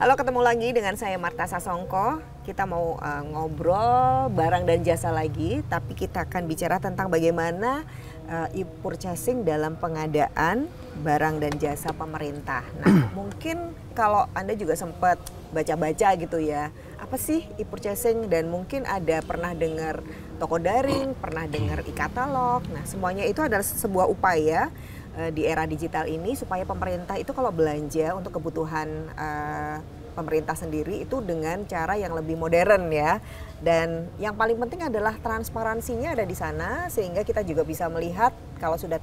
Halo, ketemu lagi dengan saya Marta Sasongko. Kita mau ngobrol barang dan jasa lagi, tapi kita akan bicara tentang bagaimana e-purchasing dalam pengadaan barang dan jasa pemerintah. Nah, mungkin kalau Anda juga sempat baca-baca gitu ya, apa sih e-purchasing, dan mungkin ada pernah dengar toko daring, pernah dengar e-katalog. Nah, semuanya itu adalah sebuah upaya di era digital ini supaya pemerintah itu kalau belanja untuk kebutuhan pemerintah sendiri itu dengan cara yang lebih modern ya. Dan yang paling penting adalah transparansinya ada di sana, sehingga kita juga bisa melihat kalau sudah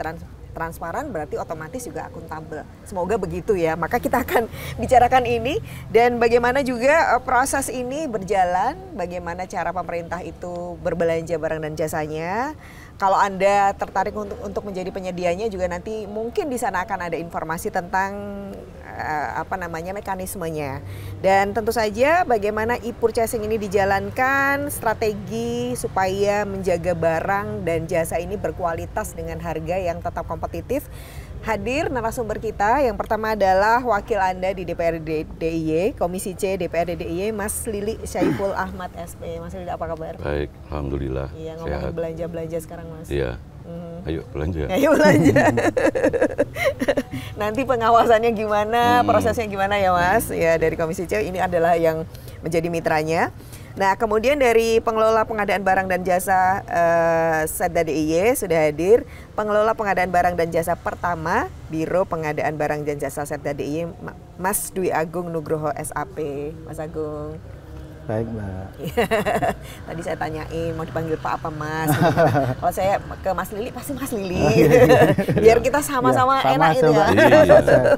transparan berarti otomatis juga akuntabel. Semoga begitu ya. Maka kita akan bicarakan ini dan bagaimana juga proses ini berjalan, bagaimana cara pemerintah itu berbelanja barang dan jasanya. Kalau Anda tertarik untuk menjadi penyedianya juga nanti mungkin di sana akan ada informasi tentang mekanismenya. Dan tentu saja bagaimana e-purchasing ini dijalankan, strategi supaya menjaga barang dan jasa ini berkualitas dengan harga yang tetap kompetitif. Hadir narasumber kita, yang pertama adalah wakil Anda di DPRD DIY, Komisi C DPRD DIY, Mas Lili Syaiful Ahmad SP. Mas Lili, apa kabar? Baik, alhamdulillah. Iya, ngomongin belanja-belanja sekarang, Mas. Iya. Ayo belanja. Ayo belanja. Nanti pengawasannya gimana, prosesnya gimana ya Mas? Ya, dari Komisi C ini adalah yang menjadi mitranya. Nah, kemudian dari pengelola pengadaan barang dan jasa Setda DIY sudah hadir pengelola pengadaan barang dan jasa pertama Biro Pengadaan Barang dan Jasa Setda DIY, Mas Dwi Agung Nugroho SAP. Mas Agung. Baik, Mbak. Tadi saya tanyain mau dipanggil Pak apa Mas. Kalau saya ke Mas Lili pasti Mas Lili. Biar kita sama-sama enak gitu ya.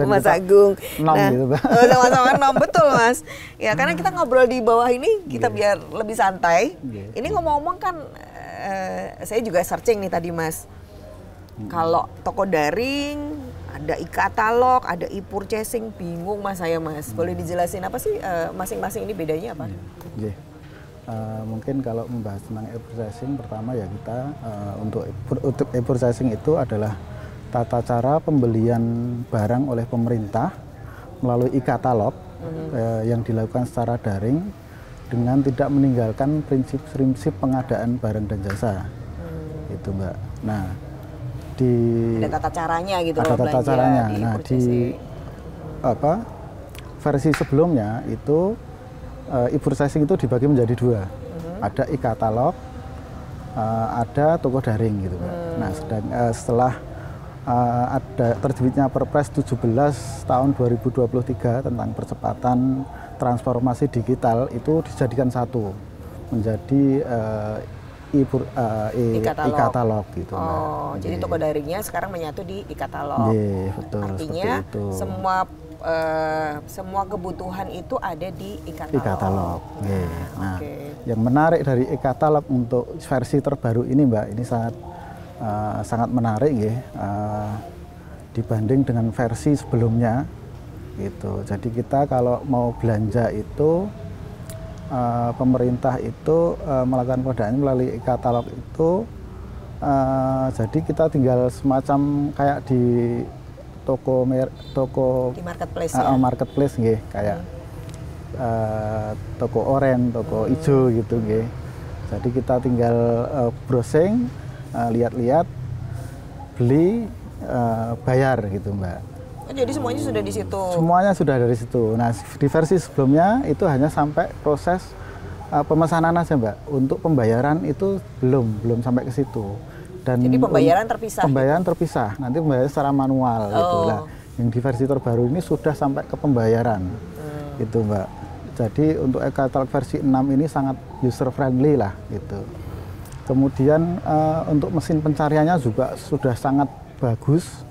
Mas Agung. Nom gitu, Mbak. Sama-sama nom, betul Mas. Ya, karena kita ngobrol di bawah ini kita biar lebih santai. Ini ngomong-ngomong kan saya juga searching nih tadi Mas. Kalau toko daring, ada e-katalog, ada e-purchasing, bingung Mas saya Mas. Boleh dijelasin apa sih masing-masing ini bedanya apa? Mungkin kalau membahas tentang e-purchasing, pertama ya kita untuk e-purchasing itu adalah tata cara pembelian barang oleh pemerintah melalui e-katalog yang dilakukan secara daring dengan tidak meninggalkan prinsip-prinsip pengadaan barang dan jasa. Itu Mbak. Nah, ada tata caranya gitu ada tata caranya. Nah, di versi sebelumnya itu e-purchasing itu dibagi menjadi dua. Ada e-katalog, ada toko daring gitu, Mbak. Nah, setelah ada terbitnya Perpres 17 tahun 2023 tentang percepatan transformasi digital, itu dijadikan satu menjadi e-katalog gitu. Oh, jadi toko daringnya sekarang menyatu di e-katalog. Betul. Artinya semua kebutuhan itu ada di e-katalog. Nah, yang menarik dari e-katalog untuk versi terbaru ini Mbak, ini sangat menarik dibanding dengan versi sebelumnya gitu. Jadi kita kalau mau belanja itu pemerintah itu melakukan pengadaan melalui e-katalog itu, jadi kita tinggal semacam kayak di toko di marketplace kayak toko oranye, toko hijau gitu Jadi kita tinggal browsing, lihat-lihat, beli, bayar gitu Mbak. Jadi semuanya sudah di situ. Semuanya sudah dari situ. Nah, di versi sebelumnya itu hanya sampai proses pemesanan aja, Mbak. Untuk pembayaran itu belum sampai ke situ. Dan jadi pembayaran terpisah. Pembayaran terpisah. Nanti pembayaran secara manual gitu lah. Yang di versi terbaru ini sudah sampai ke pembayaran. Gitu, Mbak. Jadi untuk e-katalog versi 6 ini sangat user friendly lah gitu. Kemudian untuk mesin pencariannya juga sudah sangat bagus.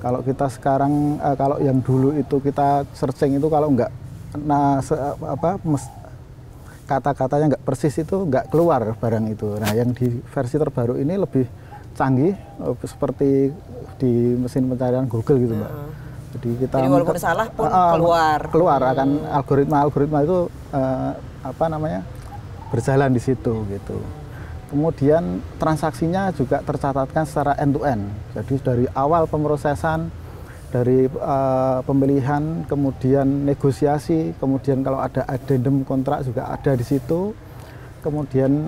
Kalau kita sekarang, kalau yang dulu itu kita searching itu kalau nggak, kata-katanya nggak persis itu nggak keluar barang itu. Nah, yang di versi terbaru ini lebih canggih, seperti di mesin pencarian Google gitu, Mbak. Jadi walaupun salah pun keluar akan algoritma itu berjalan di situ gitu. Kemudian transaksinya juga tercatatkan secara end to end. Jadi dari awal pemrosesan dari pemilihan, kemudian negosiasi, kemudian kalau ada addendum kontrak juga ada di situ. Kemudian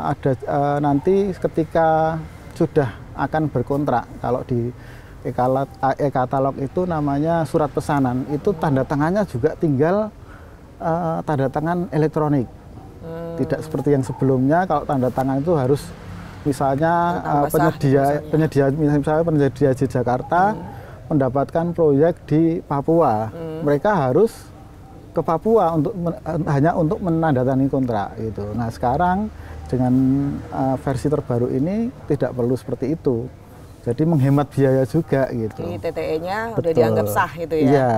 ada nanti ketika sudah akan berkontrak, kalau di e-katalog itu namanya surat pesanan, itu tanda tangannya juga tinggal tanda tangan elektronik. Tidak seperti yang sebelumnya, kalau tanda tangan itu harus misalnya penyedia di Jakarta mendapatkan proyek di Papua, mereka harus ke Papua hanya untuk menandatangani kontrak gitu. Nah sekarang dengan versi terbaru ini tidak perlu seperti itu, jadi menghemat biaya juga gitu. Jadi TTE-nya udah dianggap sah itu ya. Iya.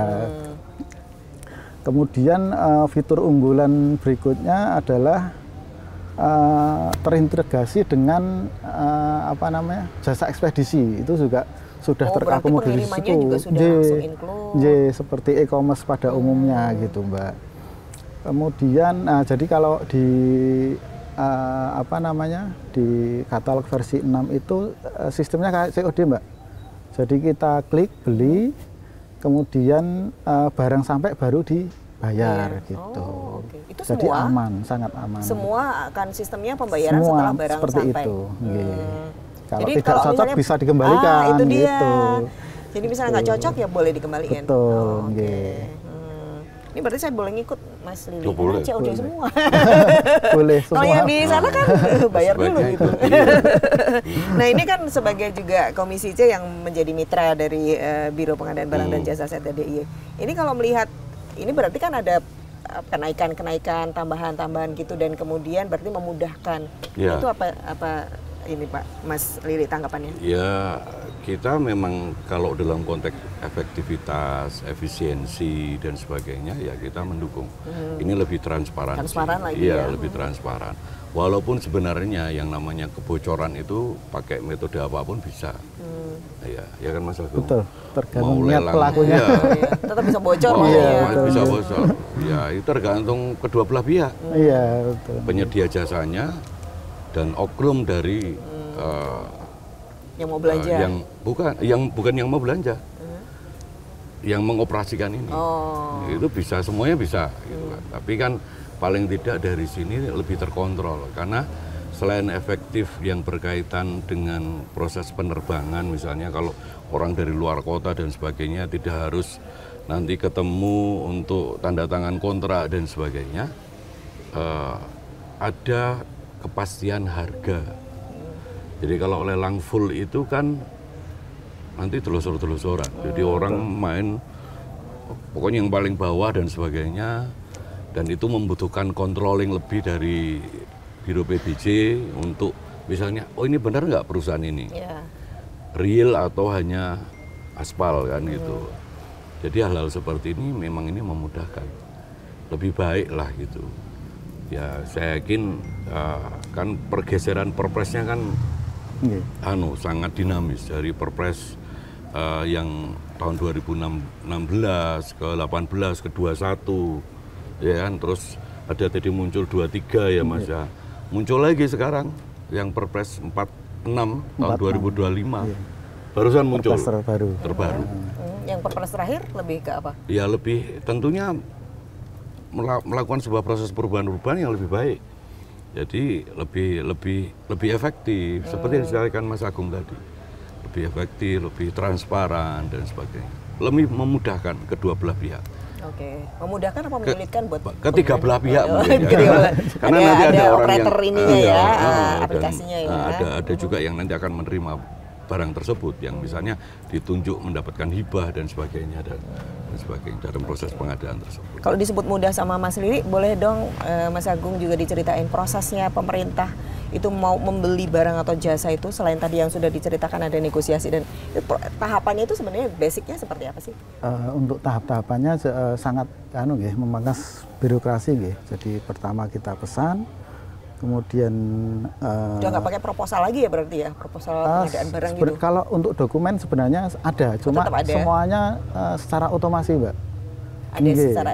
Kemudian fitur unggulan berikutnya adalah terintegrasi dengan jasa ekspedisi, itu juga sudah terakomodir di situ. Juga sudah langsung include. Seperti e-commerce pada umumnya gitu, Mbak. Kemudian jadi kalau di di katalog versi 6 itu sistemnya kayak COD, Mbak. Jadi kita klik beli, kemudian barang sampai baru dibayar gitu. Okay. Itu jadi semua, aman, sangat aman. Semua akan sistemnya pembayaran semua setelah barang seperti sampai. itu. Kalau jadi tidak cocok bisa dikembalikan itu dia. gitu. Jadi misalnya nggak cocok ya boleh dikembalikan. Betul. Ini berarti saya boleh ngikut Mas Lili, boleh. COD semua. Boleh semua. Kalau yang di sana kan bayar dulu gitu. Nah ini kan sebagai juga Komisi C yang menjadi mitra dari Biro Pengadaan Barang dan Jasa Set DIY. Ini kalau melihat, ini berarti kan ada kenaikan, tambahan gitu, dan kemudian berarti memudahkan. Ya. Itu apa ini Pak Mas Lili tanggapannya? Ya, kita memang kalau dalam konteks efektivitas, efisiensi dan sebagainya ya kita mendukung. Ini lebih transparan. Transparan lagi ya. ya. Lebih transparan. Walaupun sebenarnya yang namanya kebocoran itu pakai metode apapun bisa. Ya kan Mas Agung? Betul. Tergantung niat pelakunya. Ya. Tetap bisa bocor. Bisa bocor. Ya, itu tergantung kedua belah pihak. Iya, betul. Penyedia jasanya dan oknum dari yang mau belanja, yang bukan yang mau belanja, yang mengoperasikan ini, itu bisa, semuanya bisa, gitu kan. Tapi kan paling tidak dari sini lebih terkontrol, karena selain efektif yang berkaitan dengan proses penerbangan, misalnya kalau orang dari luar kota dan sebagainya tidak harus nanti ketemu untuk tanda tangan kontrak dan sebagainya, ada kepastian harga. Jadi kalau lelang full itu kan nanti telusur-telusuran. Jadi orang main pokoknya yang paling bawah dan sebagainya, dan itu membutuhkan controlling lebih dari Biro PBJ untuk misalnya, oh ini benar nggak perusahaan ini? Real atau hanya aspal kan gitu. Jadi hal-hal seperti ini memang ini memudahkan. Lebih baik lah gitu. Ya saya yakin kan pergeseran perpresnya kan sangat dinamis dari perpres yang tahun 2016 ke 18 ke 21 ya kan, terus ada tadi muncul 23 ya Mas ya. Muncul lagi sekarang yang perpres 46 tahun 2025. Barusan muncul terbaru. Yang perpres terakhir lebih ke apa? Ya lebih tentunya melakukan sebuah proses perubahan-perubahan yang lebih baik. Jadi lebih efektif, seperti yang disampaikan Mas Agung tadi. Lebih efektif, lebih transparan dan sebagainya. Lebih memudahkan kedua belah pihak. Oke, memudahkan apa menyulitkan buat ketiga belah pihak mungkin ya. Karena nanti ada orang operator yang ininya ya, aplikasinya ya. Ada juga yang nanti akan menerima barang tersebut yang misalnya ditunjuk mendapatkan hibah dan sebagainya dan sebagainya dalam proses pengadaan tersebut. Kalau disebut mudah sama Mas Lili, boleh dong Mas Agung juga diceritain prosesnya pemerintah itu mau membeli barang atau jasa itu, selain tadi yang sudah diceritakan ada negosiasi, dan tahapannya itu sebenarnya basicnya seperti apa sih? Untuk tahap-tahapannya sangat memangkas birokrasi. Jadi pertama kita pesan, kemudian udah nggak pakai proposal lagi ya berarti ya, proposal pengadaan barang gitu? Kalau untuk dokumen sebenarnya ada, cuma semuanya secara otomasi, Mbak. Ada secara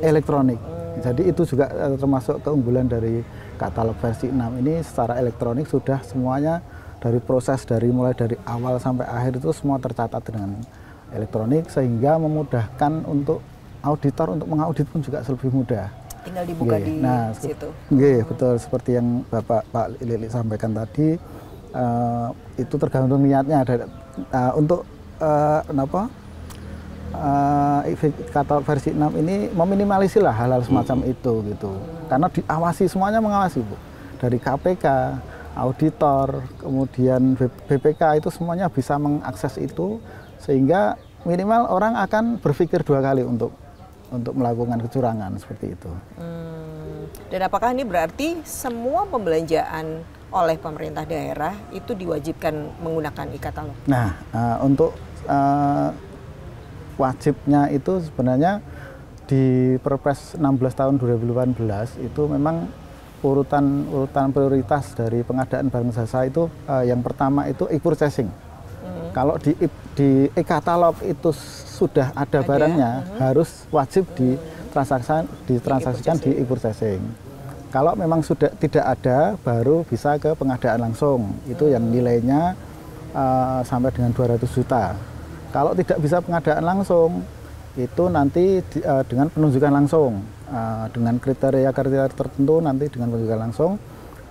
elektronik. Jadi itu juga termasuk keunggulan dari katalog versi 6 ini, secara elektronik sudah semuanya, dari proses mulai dari awal sampai akhir itu semua tercatat dengan elektronik, sehingga memudahkan untuk auditor untuk mengaudit pun juga lebih mudah. Tinggal dibuka di situ. Betul, seperti yang Pak Lili sampaikan tadi, itu tergantung niatnya. Untuk katalog versi 6 ini meminimalisir lah hal-hal semacam itu gitu. Karena diawasi, semuanya mengawasi, Bu. Dari KPK, auditor, kemudian BPK, itu semuanya bisa mengakses itu, sehingga minimal orang akan berpikir 2 kali untuk melakukan kecurangan seperti itu. Dan apakah ini berarti semua pembelanjaan oleh pemerintah daerah itu diwajibkan menggunakan e-katalog? Nah, untuk wajibnya itu sebenarnya di Perpres 16 tahun 2018 itu memang urutan prioritas dari pengadaan barang jasa itu yang pertama itu e-purchasing. Kalau di e-katalog itu sudah ada barangnya, harus wajib ditransaksikan di e-purchasing. Kalau memang sudah tidak ada, baru bisa ke pengadaan langsung. Itu yang nilainya sampai dengan 200 juta. Kalau tidak bisa pengadaan langsung, itu nanti dengan penunjukan langsung. Dengan kriteria tertentu nanti dengan penunjukan langsung.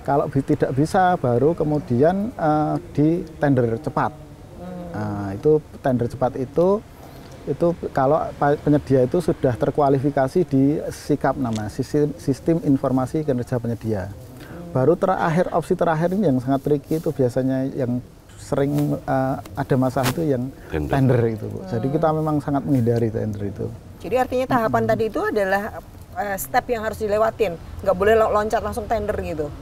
Kalau tidak bisa, baru kemudian di tender cepat. Itu tender cepat itu kalau penyedia itu sudah terkualifikasi di SIKAP, nama Sistem Informasi Kinerja Penyedia. Baru opsi terakhir ini yang sangat tricky, itu biasanya yang sering ada masalah itu yang tender itu, Bu. Jadi kita memang sangat menghindari tender itu. Jadi artinya tahapan tadi itu adalah step yang harus dilewatin, nggak boleh loncat langsung tender gitu?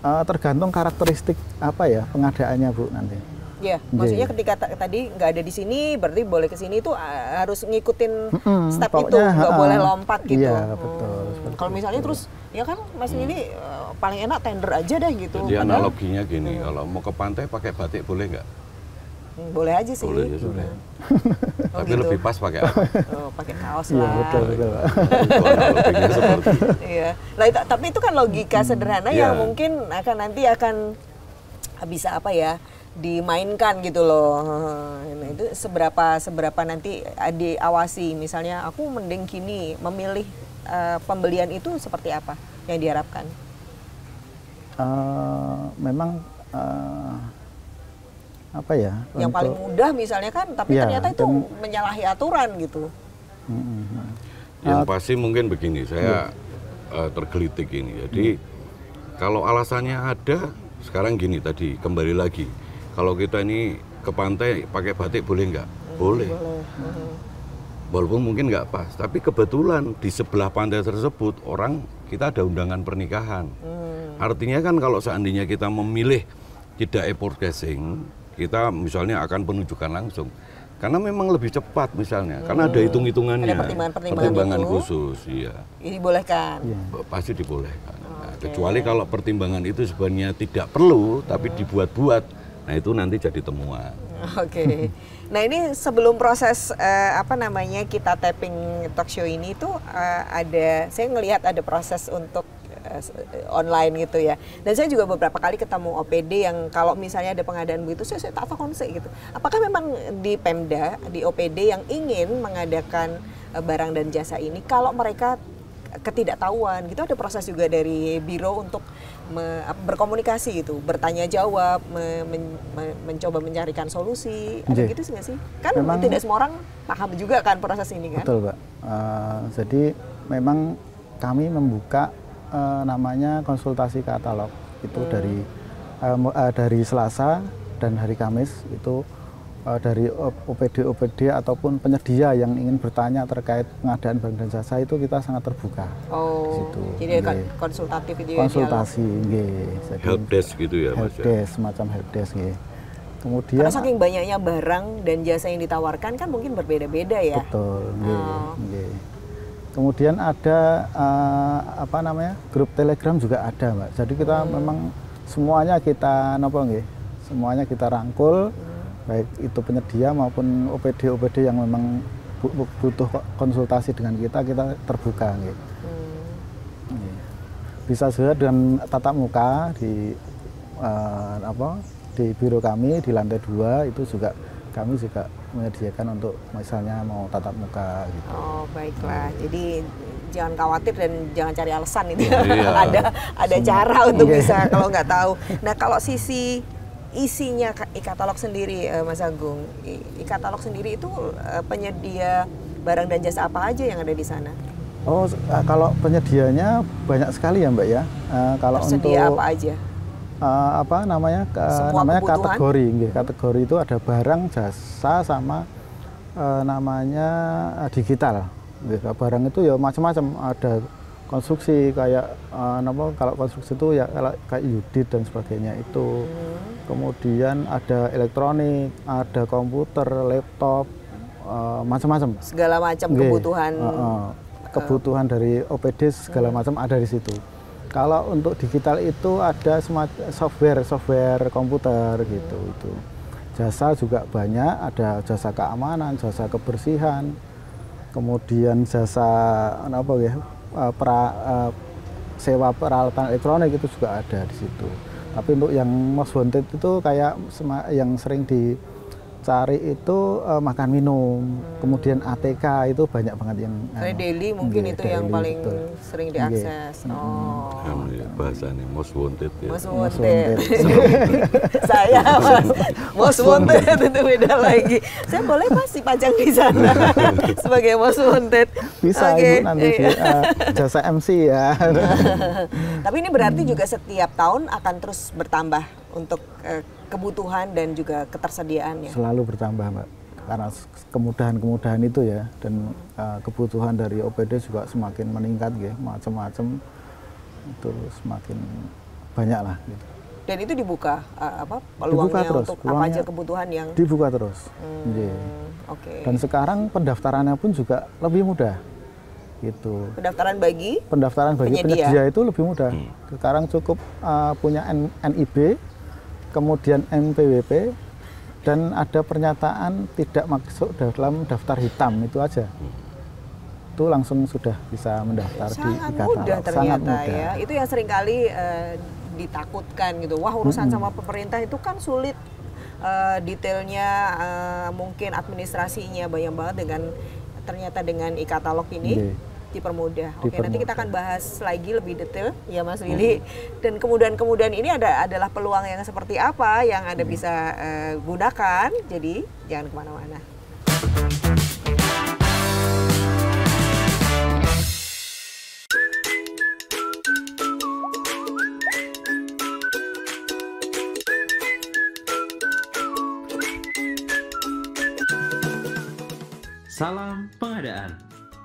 Tergantung karakteristik pengadaannya, Bu, nanti. Ya, maksudnya ketika tadi nggak ada di sini, berarti boleh ke sini itu harus ngikutin step itu, nggak boleh lompat gitu. Iya, betul. Kalau misalnya terus, ya kan Mas Lili paling enak tender aja deh gitu. Jadi analoginya gini, kalau mau ke pantai pakai batik boleh nggak? Boleh aja sih. Boleh aja, boleh. Tapi gitu. lebih pas pakai apa? Pakai kaos lah. Betul. Analoginya seperti itu. Iya. Nah, tapi itu kan logika sederhana yang mungkin nanti akan bisa dimainkan gitu loh. Nah, itu seberapa nanti diawasi, misalnya aku mending kini memilih pembelian itu seperti apa yang diharapkan? Memang yang paling mudah misalnya kan, tapi ternyata itu menyalahi aturan gitu. Yang pasti mungkin begini, saya tergelitik ini. Jadi kalau alasannya ada, sekarang gini tadi, kembali lagi. Kalau kita ini ke pantai pakai batik boleh nggak? Boleh. Walaupun mungkin nggak pas, tapi kebetulan di sebelah pantai tersebut kita ada undangan pernikahan. Artinya kan kalau seandainya kita memilih tidak e-purchasing, kita misalnya akan penunjukan langsung. Karena memang lebih cepat misalnya, karena ada hitung-hitungannya. Ada pertimbangan khusus, iya. Ini dibolehkan? Pasti dibolehkan. Nah, kecuali kalau pertimbangan itu sebenarnya tidak perlu, tapi dibuat-buat. Nah itu nanti jadi temuan. Oke. Nah ini sebelum proses kita tapping talk show ini tuh saya ngelihat ada proses untuk online gitu ya. Dan saya juga beberapa kali ketemu OPD yang kalau misalnya ada pengadaan begitu, saya tak tahu gitu. Apakah memang di Pemda, di OPD yang ingin mengadakan barang dan jasa ini, kalau mereka ketidaktahuan gitu, ada proses juga dari biro untuk berkomunikasi gitu, bertanya jawab, mencoba mencarikan solusi, ada gitu nggak sih? Kan memang tidak semua orang paham juga kan proses ini kan? Betul, Pak. Jadi memang kami membuka namanya konsultasi katalog itu dari Selasa dan hari Kamis itu. Dari OPD ataupun penyedia yang ingin bertanya terkait pengadaan barang dan jasa itu kita sangat terbuka. Jadi konsultatif itu ya? Konsultasi, helpdesk gitu ya, Mas? Helpdesk, semacam helpdesk. Kemudian, karena saking banyaknya barang dan jasa yang ditawarkan kan mungkin berbeda-beda ya? Betul. Kemudian ada grup Telegram juga ada, Mbak. Jadi kita memang semuanya kita rangkul. Baik itu penyedia maupun OPD yang memang butuh konsultasi dengan kita terbuka. Bisa juga dengan tatap muka di biro kami di lantai 2 itu juga kami juga menyediakan untuk misalnya mau tatap muka gitu. Oh, baiklah. Jadi jangan khawatir dan jangan cari alasan itu. Iya. ada cara untuk bisa kalau nggak tahu. Nah, kalau sisi isinya e-katalog sendiri, Mas Agung, e-katalog sendiri itu penyedia barang dan jasa apa aja yang ada di sana? Oh, kalau penyedianya banyak sekali ya Mbak ya. Kalau tersedia untuk apa aja? namanya kategori, kategori itu ada barang, jasa, sama namanya digital. Barang itu ya macam-macam, ada konstruksi kayak kalau konstruksi itu ya kayak Yudit dan sebagainya itu. Kemudian ada elektronik, ada komputer, laptop, macam-macam. Segala macam kebutuhan. Kebutuhan dari OPD segala macam ada di situ. Kalau untuk digital itu ada software komputer gitu itu. Jasa juga banyak, ada jasa keamanan, jasa kebersihan, kemudian jasa sewa peralatan elektronik itu juga ada di situ. Tapi untuk yang most wanted itu kayak yang sering dicari itu makan minum, kemudian ATK itu banyak banget yang daily mungkin itu daily, yang paling betul. sering diakses. Bahasanya most wanted ya. Most wanted. Saya most wanted itu beda lagi. Saya boleh pasti pajang di sana sebagai most wanted. Bisa Ibu nanti di jasa MC ya. Tapi ini berarti juga setiap tahun akan terus bertambah untuk kebutuhan dan juga ketersediaannya. Selalu bertambah Mbak, karena kemudahan itu ya, dan kebutuhan dari OPD juga semakin meningkat ya, macam-macam itu semakin banyak lah gitu. Dan itu dibuka peluangnya terus, untuk apa aja kebutuhan yang dibuka terus. Oke. Dan sekarang pendaftarannya pun juga lebih mudah gitu. Pendaftaran bagi penyedia itu lebih mudah. Sekarang cukup punya NIB, kemudian NPWP, dan ada pernyataan tidak masuk dalam daftar hitam, itu aja. Itu langsung sudah bisa mendaftar di e-katalog. Mudah ternyata. Sangat mudah Ya. Itu yang seringkali ditakutkan gitu. Wah, urusan sama pemerintah itu kan sulit, detailnya mungkin administrasinya banyak banget, ternyata dengan e-katalog ini dipermudah. Oke, nanti kita akan bahas lagi lebih detail ya Mas Willy. Dan kemudian ini adalah peluang yang seperti apa yang Anda bisa gunakan. Jadi jangan kemana-mana. Salam pengadaan.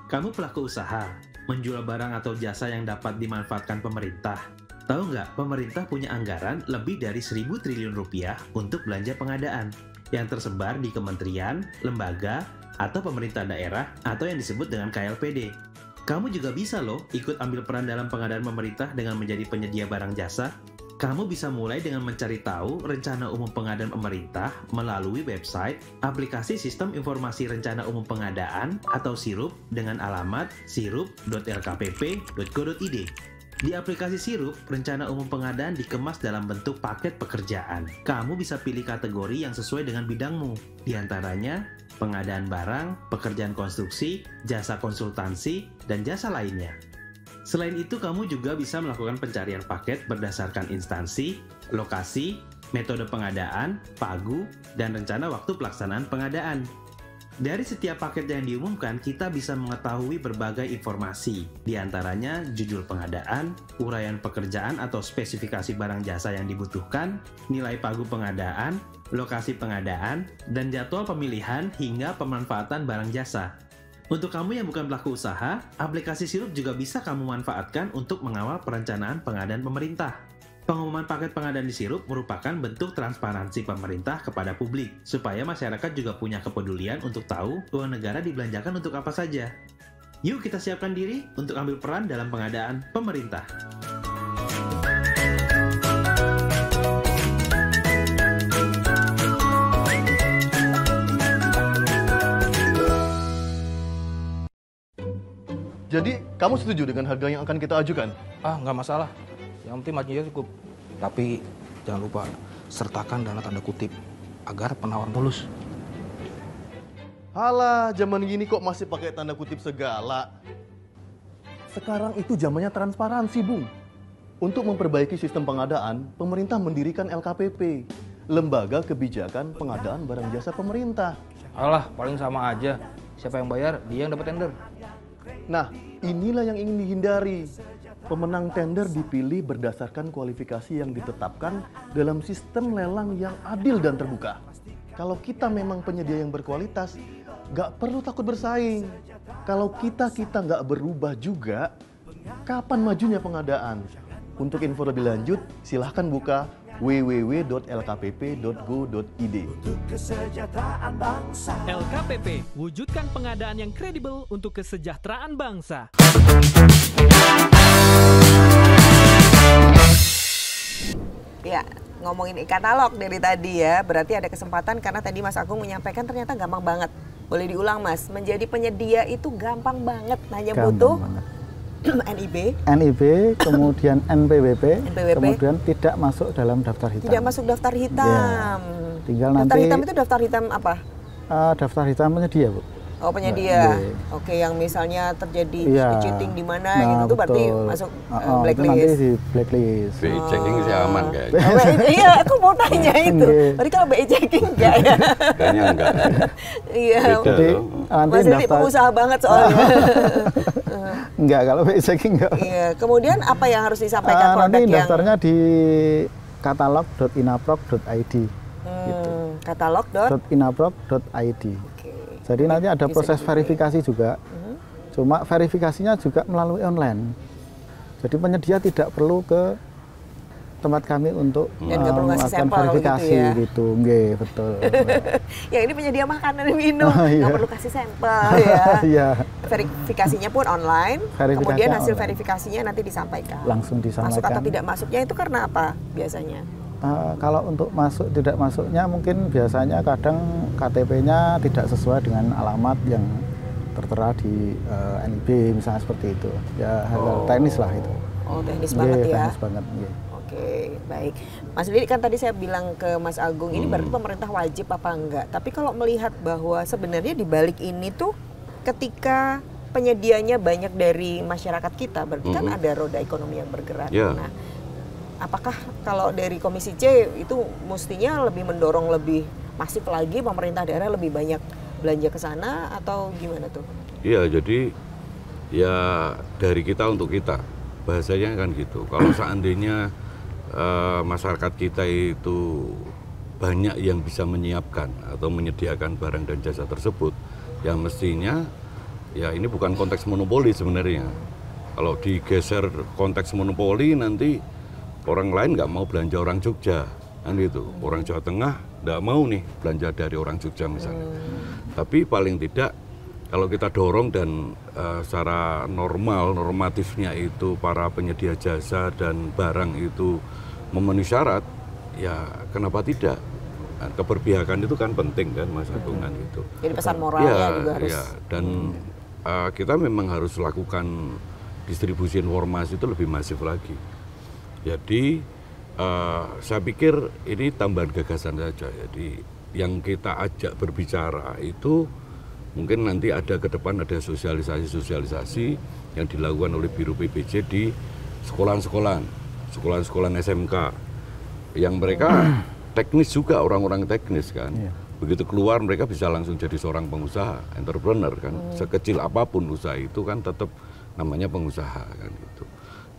Kamu pelaku usaha, menjual barang atau jasa yang dapat dimanfaatkan pemerintah. Tahu nggak, pemerintah punya anggaran lebih dari 1.000 triliun rupiah untuk belanja pengadaan yang tersebar di kementerian, lembaga, atau pemerintah daerah atau yang disebut dengan KLPD. Kamu juga bisa loh ikut ambil peran dalam pengadaan pemerintah dengan menjadi penyedia barang jasa. Kamu bisa mulai dengan mencari tahu rencana umum pengadaan pemerintah melalui website aplikasi Sistem Informasi Rencana Umum Pengadaan atau SIRUP dengan alamat sirup.lkpp.go.id. Di aplikasi SIRUP, rencana umum pengadaan dikemas dalam bentuk paket pekerjaan. Kamu bisa pilih kategori yang sesuai dengan bidangmu, di antaranya pengadaan barang, pekerjaan konstruksi, jasa konsultansi, dan jasa lainnya. Selain itu, kamu juga bisa melakukan pencarian paket berdasarkan instansi, lokasi, metode pengadaan, pagu, dan rencana waktu pelaksanaan pengadaan. Dari setiap paket yang diumumkan, kita bisa mengetahui berbagai informasi, di antaranya judul pengadaan, uraian pekerjaan atau spesifikasi barang jasa yang dibutuhkan, nilai pagu pengadaan, lokasi pengadaan, dan jadwal pemilihan hingga pemanfaatan barang jasa. Untuk kamu yang bukan pelaku usaha, aplikasi SIRUP juga bisa kamu manfaatkan untuk mengawal perencanaan pengadaan pemerintah. Pengumuman paket pengadaan di SIRUP merupakan bentuk transparansi pemerintah kepada publik, supaya masyarakat juga punya kepedulian untuk tahu uang negara dibelanjakan untuk apa saja. Yuk kita siapkan diri untuk ambil peran dalam pengadaan pemerintah. Jadi, kamu setuju dengan harga yang akan kita ajukan? Nggak masalah. Yang penting marginnya cukup. Tapi jangan lupa sertakan dana tanda kutip agar penawaran mulus. Halah, zaman gini kok masih pakai tanda kutip segala. Sekarang itu zamannya transparansi, Bung. Untuk memperbaiki sistem pengadaan, pemerintah mendirikan LKPP, Lembaga Kebijakan Pengadaan Barang Jasa Pemerintah. Alah, paling sama aja. Siapa yang bayar, dia yang dapat tender. Nah, inilah yang ingin dihindari. Pemenang tender dipilih berdasarkan kualifikasi yang ditetapkan dalam sistem lelang yang adil dan terbuka. Kalau kita memang penyedia yang berkualitas, nggak perlu takut bersaing. Kalau kita nggak berubah juga, kapan majunya pengadaan? Untuk info lebih lanjut, silahkan buka www.lkpp.go.id. LKPP, wujudkan pengadaan yang kredibel untuk kesejahteraan bangsa. Ya, ngomongin e-katalog dari tadi ya, berarti ada kesempatan karena tadi Mas Agung menyampaikan ternyata gampang banget. Boleh diulang Mas, menjadi penyedia itu gampang banget, hanya butuh NIB, kemudian NPWP, kemudian tidak masuk dalam daftar hitam. Tidak masuk daftar hitam. Ya, tinggal daftar nanti, hitam itu daftar hitam apa? Daftar hitam penyedia, Bu. Oh, penyedia. Oke, yang misalnya terjadi cheating di mana gitu tuh berarti masuk blacklist. Nanti di blacklist. BI checking sih aman kayaknya. Iya, aku mau tanya itu. Berarti kalau BI checking enggak ya? Kayaknya enggak. Iya. Jadi nanti Mas Didi pengusaha banget soalnya. Enggak, kalau BI checking enggak. Iya, kemudian apa yang harus disampaikan produk nanti yang daftarnya di katalog.inaprok.id gitu. Katalog.inaprok.id. Jadi nanti ada proses verifikasi juga. Cuma verifikasinya juga melalui online. Jadi penyedia tidak perlu ke tempat kami untuk melakukan verifikasi gitu. Nggih, betul. Ya ini penyedia makanan dan minum, nggak perlu kasih sampel ya. Iya. Verifikasinya pun online. Kemudian hasil verifikasinya nanti disampaikan. Langsung disampaikan. Masuk atau tidak masuknya itu karena apa biasanya? Kalau untuk masuk tidak masuknya mungkin biasanya kadang KTP-nya tidak sesuai dengan alamat yang tertera di NIB misalnya seperti itu. Ya hal teknis lah itu. Oh, teknis banget ya. Teknis banget. Oke, baik. Mas Didi kan tadi saya bilang ke Mas Agung, ini berarti pemerintah wajib apa enggak? Tapi kalau melihat bahwa sebenarnya di balik ini tuh ketika penyedianya banyak dari masyarakat kita, berarti kan ada roda ekonomi yang bergerak. Yeah. Nah, apakah kalau dari Komisi C itu mestinya lebih mendorong lebih masif lagi pemerintah daerah lebih banyak belanja ke sana atau gimana tuh? Iya, jadi ya dari kita untuk kita, bahasanya kan gitu. Kalau seandainya masyarakat kita itu banyak yang bisa menyiapkan atau menyediakan barang dan jasa tersebut, ya mestinya ya ini bukan konteks monopoli sebenarnya. Kalau digeser konteks monopoli nanti orang lain nggak mau belanja orang Jogja, kan gitu. Orang Jawa Tengah nggak mau nih belanja dari orang Jogja misalnya. Tapi paling tidak kalau kita dorong dan secara normatifnya itu para penyedia jasa dan barang itu memenuhi syarat, ya kenapa tidak? Nah, keberpihakan itu kan penting kan Mas Agung kan gitu. Jadi pesan moralnya juga harus. Ya, dan kita memang harus lakukan distribusi informasi itu lebih masif lagi. Jadi saya pikir ini tambahan gagasan saja. Jadi yang kita ajak berbicara itu mungkin nanti ada ke depan ada sosialisasi yang dilakukan oleh Biro PBJ di sekolah-sekolah SMK yang mereka teknis juga, orang-orang teknis kan. Begitu keluar mereka bisa langsung jadi seorang pengusaha, entrepreneur kan. Sekecil apapun usaha itu kan tetap namanya pengusaha kan gitu.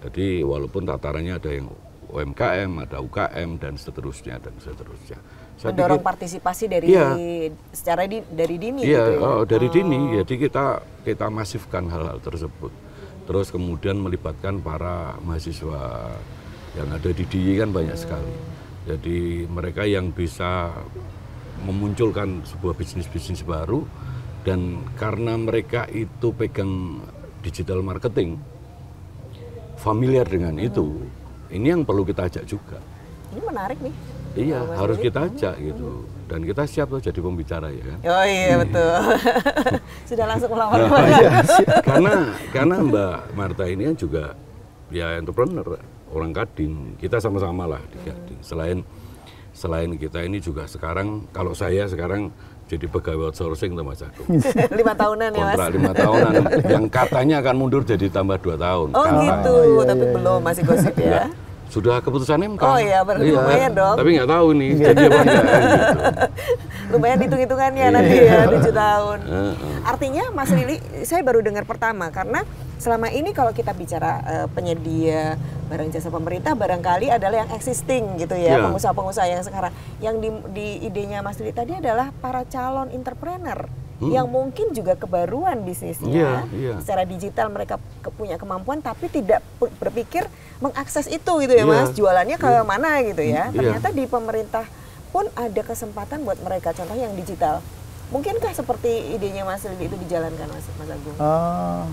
Jadi walaupun tatarannya ada yang UMKM, ada UKM dan seterusnya. Saya mendorong pikir, partisipasi dari secara dari dini. Iya, gitu ya? dari dini. Jadi kita masifkan hal-hal tersebut. Terus kemudian melibatkan para mahasiswa yang ada di DIY kan banyak sekali. Jadi mereka yang bisa memunculkan sebuah bisnis-bisnis baru dan karena mereka itu pegang digital marketing, familiar dengan itu, ini yang perlu kita ajak juga. Ini menarik nih. Iya, harus kita ajak gitu. Dan kita siap tuh jadi pembicara ya kan. Oh iya betul. Sudah langsung melamar. Karena Mbak Marta ini kan juga ya entrepreneur, orang Kadin. Kita sama-sama lah di Kadin. Selain kita ini juga sekarang, kalau saya sekarang jadi pegawai outsourcing tuh Mas Agung. 5 tahunan ya Mas? Kontrak 5 tahunan, yang katanya akan mundur jadi tambah 2 tahun. Oh katanya. gitu, tapi belum, masih gosip ya? Sudah keputusan MK. Oh iya, lumayan dong. Tapi nggak tahu nih, jadi apa enggak gitu. Lumayan hitung-hitungannya nanti ya, 7 tahun. Artinya Mas Lili, saya baru dengar pertama, karena selama ini kalau kita bicara penyedia barang jasa pemerintah barangkali adalah yang existing gitu ya, pengusaha-pengusaha yang sekarang. Yang di idenya Mas Lili tadi adalah para calon entrepreneur yang mungkin juga kebaruan bisnisnya. Secara digital mereka punya kemampuan tapi tidak berpikir mengakses itu gitu ya Mas, jualannya ke mana gitu ya. Ternyata di pemerintah pun ada kesempatan buat mereka, contoh yang digital. Mungkinkah seperti idenya Mas Lili itu dijalankan Mas Agung?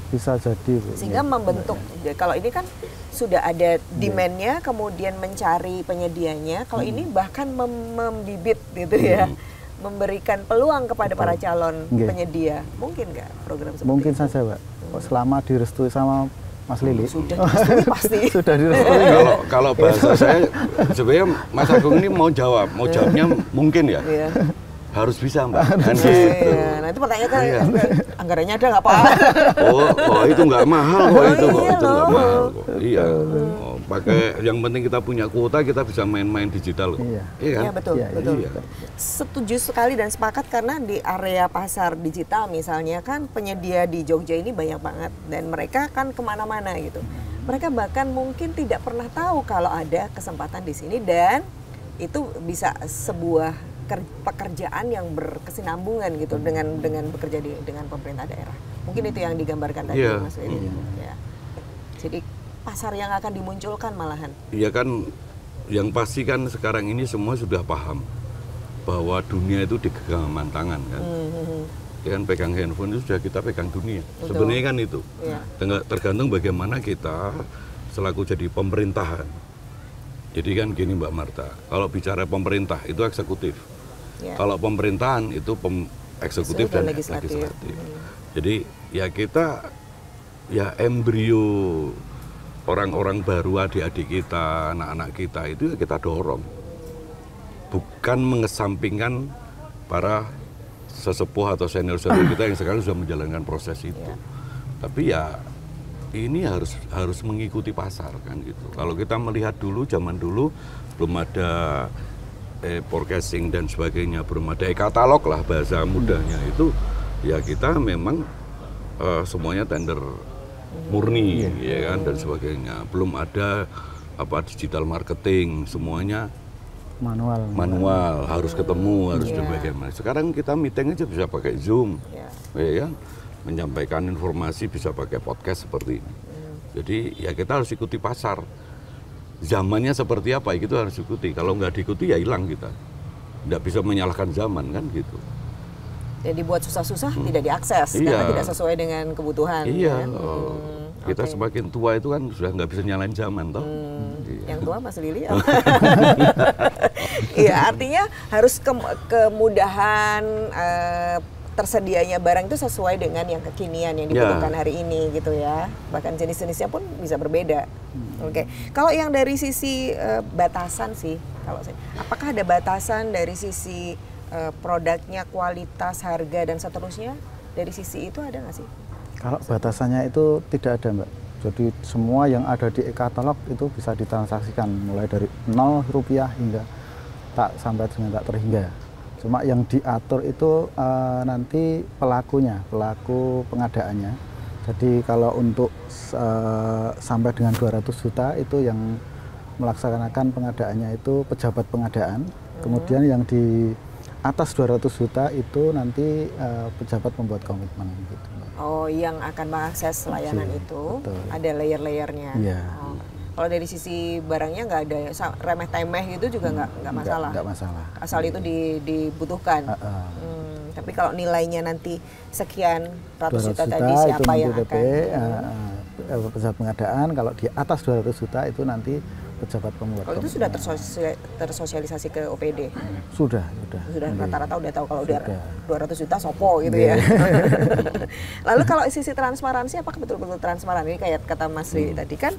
Bisa jadi Bu. Sehingga membentuk, kalau ini kan sudah ada demand-nya, kemudian mencari penyedianya. Kalau ini bahkan membibit gitu ya, memberikan peluang kepada para calon penyedia. Mungkin nggak program seperti mungkin itu? Saja Pak, selama direstui sama Mas Lili. Sudah direstui pasti. Sudah direstui. Kalau bahasa saya, sebenarnya Mas Agung ini mau jawabnya mungkin ya. Harus bisa Mbak, kan gitu. Nanti pertanyaan kan, anggarannya ada nggak Pak? Oh itu nggak mahal kok itu kok, itu nggak mahal kok. Iya, pakai yang penting kita punya kuota, kita bisa main-main digital kok. Iya kan? Iya betul. Setuju sekali dan sepakat, karena di area pasar digital misalnya kan penyedia di Jogja ini banyak banget dan mereka kan kemana-mana gitu. Mereka bahkan mungkin tidak pernah tahu kalau ada kesempatan di sini, dan itu bisa sebuah pekerjaan yang berkesinambungan gitu dengan bekerja dengan pemerintah daerah. Mungkin itu yang digambarkan tadi Mas Lili. Ya. Jadi pasar yang akan dimunculkan malahan. Iya kan, yang pasti kan sekarang ini semua sudah paham bahwa dunia itu di genggaman tangan kan. Ya kan, pegang handphone itu sudah kita pegang dunia. Sebenarnya kan itu. Tergantung bagaimana kita selaku jadi pemerintahan. Jadi kan gini Mbak Marta, kalau bicara pemerintah itu eksekutif. Kalau pemerintahan itu eksekutif dan legislatif. Jadi ya kita ya embrio orang-orang baru, adik-adik kita, anak-anak kita itu ya kita dorong. Bukan mengesampingkan para sesepuh atau senior-senior kita yang sekarang sudah menjalankan proses itu. Tapi ya ini harus mengikuti pasar kan gitu. Kalau kita melihat dulu, zaman dulu belum ada forecasting dan sebagainya, belum ada e-katalog lah bahasa mudahnya itu, ya kita memang semuanya tender murni ya kan, dan sebagainya. Belum ada digital marketing, semuanya manual harus ketemu, harus bagaimana. Sekarang kita meeting aja bisa pakai Zoom, ya kan? Menyampaikan informasi bisa pakai podcast seperti ini. Jadi ya kita harus ikuti pasar. Zamannya seperti apa, itu harus ikuti. Kalau nggak diikuti ya hilang kita. Nggak bisa menyalahkan zaman kan gitu. Jadi buat susah-susah tidak diakses karena tidak sesuai dengan kebutuhan. Iya. Kita semakin tua itu kan sudah nggak bisa nyalain zaman toh. Yang tua Mas Lili. Iya, artinya harus kemudahan tersedianya barang itu sesuai dengan yang kekinian yang dibutuhkan hari ini gitu ya. Bahkan jenis-jenisnya pun bisa berbeda. Oke. Kalau yang dari sisi batasan sih, kalau saya, apakah ada batasan dari sisi produknya, kualitas, harga dan seterusnya? Dari sisi itu ada nggak sih? Kalau batasannya itu tidak ada Mbak. Jadi semua yang ada di e-katalog itu bisa ditransaksikan mulai dari Rp0 hingga sampai dengan tak terhingga. Cuma yang diatur itu nanti pelaku pengadaannya. Jadi kalau untuk sampai dengan 200 juta itu yang melaksanakan pengadaannya itu pejabat pengadaan. Kemudian yang di atas 200 juta itu nanti pejabat pembuat komitmen gitu. Oh, yang akan mengakses layanan itu ada layer-layernya. Kalau dari sisi barangnya nggak ada remeh-temeh gitu juga nggak masalah. Nggak masalah. Asal itu dibutuhkan. Tapi kalau nilainya nanti sekian ratus juta tadi, siapa yang akan? Pejabat pengadaan. Kalau di atas 200 juta itu nanti pejabat pembuat. Kalau itu sudah tersosialisasi ke OPD? Sudah rata-rata udah tahu kalau udah 200 juta sopo gitu ya. Lalu kalau sisi transparansi, apakah betul-betul transparan? Ini kayak kata Mas Ri tadi kan,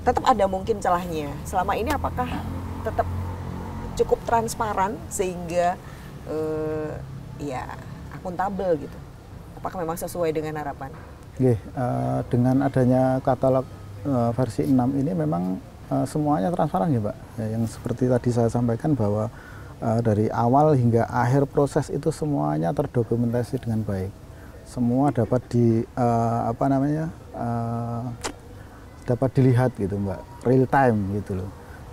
tetap ada mungkin celahnya. Selama ini apakah tetap cukup transparan sehingga ya akuntabel gitu. Apakah memang sesuai dengan harapan? Dengan adanya katalog versi 6 ini memang semuanya transparan ya Mbak. Ya, yang seperti tadi saya sampaikan bahwa dari awal hingga akhir proses itu semuanya terdokumentasi dengan baik. Semua dapat dapat dilihat gitu Mbak, real time gitu loh.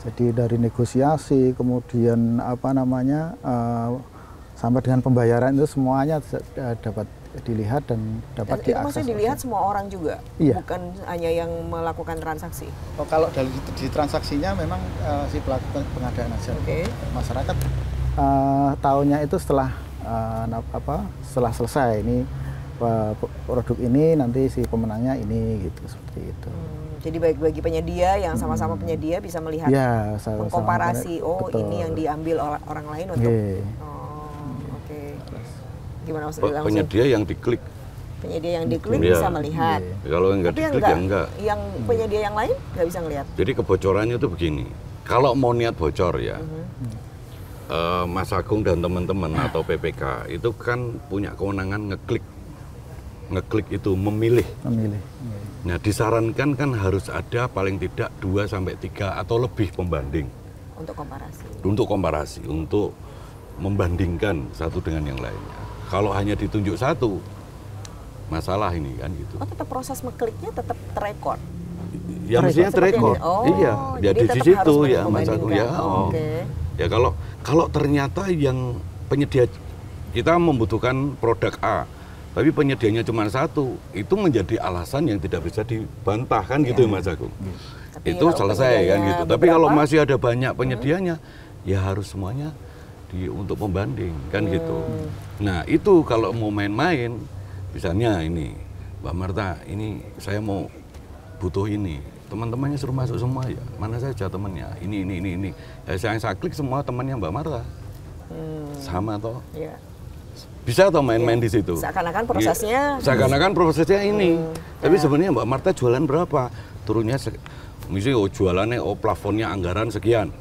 Jadi dari negosiasi kemudian sampai dengan pembayaran itu semuanya dapat dilihat dan dapat diakses. Itu maksudnya dilihat semua orang juga, bukan hanya yang melakukan transaksi. Oh, kalau di transaksinya memang si pelaku pengadaan aja. Masyarakat tahunya itu setelah selesai ini produk ini nanti si pemenangnya ini gitu seperti itu. Jadi bagi penyedia yang sama-sama penyedia bisa melihat, mengkomparasi, ini yang diambil orang lain untuk. Gimana maksudnya? Penyedia yang diklik. Penyedia yang diklik bisa melihat. Kalau nggak diklik ya enggak. Yang penyedia yang lain nggak bisa ngelihat. Jadi kebocorannya itu begini. Kalau mau niat bocor ya, Mas Agung dan teman-teman atau PPK itu kan punya kewenangan ngeklik itu memilih. Nah disarankan kan harus ada paling tidak 2 sampai 3 atau lebih pembanding. Untuk komparasi, untuk membandingkan satu dengan yang lainnya. Kalau hanya ditunjuk satu, masalah ini kan gitu. Tetap proses mengkliknya tetap terekod. Ya mestinya terekod. Iya, jadi di situ ya Mas Agung ya. Ya kalau ternyata yang penyedia kita membutuhkan produk A, tapi penyedianya cuma satu, itu menjadi alasan yang tidak bisa dibantah kan gitu Mas Agung. Itu selesai kan gitu. Tapi kalau masih ada banyak penyedianya, ya harus semuanya untuk pembanding kan gitu. Nah itu kalau mau main-main, misalnya ini Mbak Marta, ini saya mau butuh ini, teman-temannya suruh masuk semua ya, mana saja temannya, ini. Ya, saya klik semua temannya Mbak Marta, sama toh. Bisa toh main-main di situ. Seakan-akan prosesnya. Ini. Tapi sebenarnya Mbak Marta jualan berapa? Turunnya, misalnya jualannya plafonnya anggaran sekian.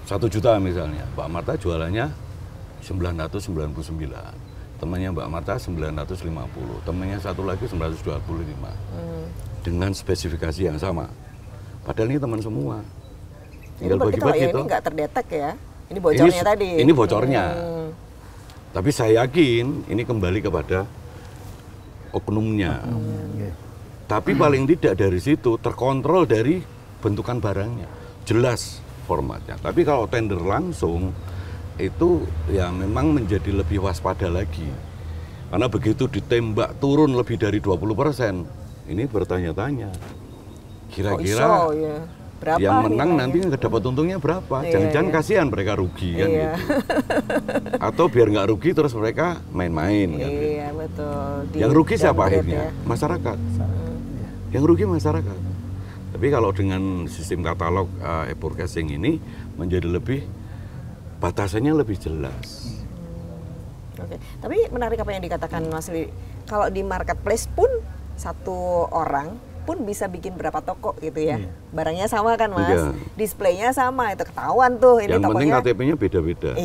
1 juta misalnya, Mbak Marta jualannya 999, temannya Mbak Marta 950, temannya satu lagi 925, dengan spesifikasi yang sama. Padahal ini teman semua. Tinggal bagi-bagi itu. Ini nggak terdetek ya? Ini bocornya tadi. Ini bocornya. Tapi saya yakin ini kembali kepada oknumnya. Tapi paling tidak dari situ terkontrol dari bentukan barangnya, jelas formatnya. Tapi kalau tender langsung itu ya memang menjadi lebih waspada lagi. Karena begitu ditembak turun lebih dari 20%, ini bertanya-tanya. Kira-kira berapa yang menang nanti dapat untungnya berapa? Jangan-jangan kasihan mereka rugi kan gitu. Atau biar nggak rugi terus mereka main-main kan. Betul. Yang rugi siapa akhirnya? Masyarakat. Yang rugi masyarakat. Tapi kalau dengan sistem katalog e-forecasting ini menjadi lebih, batasannya lebih jelas. Tapi menarik apa yang dikatakan Mas Lili. Kalau di marketplace pun satu orang pun bisa bikin berapa toko gitu ya. Barangnya sama kan Mas, displaynya sama, itu ketahuan tuh. Ini yang penting tokonya, KTP-nya beda-beda.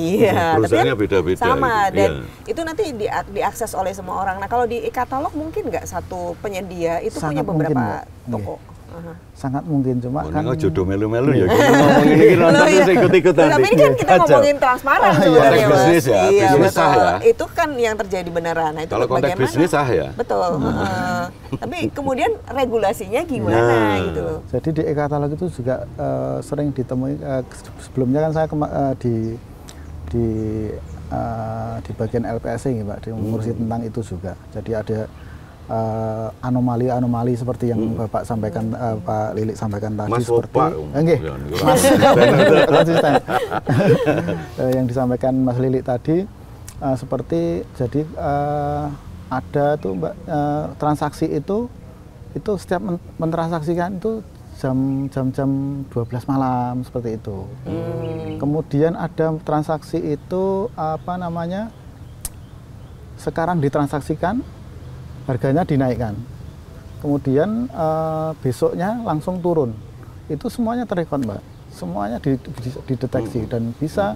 Perusahaannya beda-beda. Sama, dan itu nanti diakses oleh semua orang. Nah kalau di e-katalog mungkin nggak satu penyedia itu punya beberapa toko? Sangat mungkin, cuma kan jodoh melu-melu ya kita ngomongin ini nonton terus ikut-ikutan. Tapi ini kan kita ngomongin transparan sebenarnya Mas. Bisnis ya, bisnis sah ya. Itu kan yang terjadi beneran. Nah, itu kalau konteks bisnis sah ya. Betul. Tapi kemudian regulasinya gimana gitu loh. Jadi di e-katalog itu juga sering ditemui, sebelumnya kan saya di bagian LPSC ya Pak, mengurusi tentang itu juga. Jadi ada anomali-anomali seperti yang Bapak sampaikan, Pak Lilik sampaikan tadi, Mas seperti Mas konsisten yang disampaikan Mas Lilik tadi, seperti jadi ada tuh Mbak, transaksi itu setiap mentransaksikan itu jam 12 malam seperti itu. Kemudian ada transaksi itu sekarang ditransaksikan harganya dinaikkan, kemudian besoknya langsung turun. Itu semuanya terekod Mbak, semuanya dideteksi dan bisa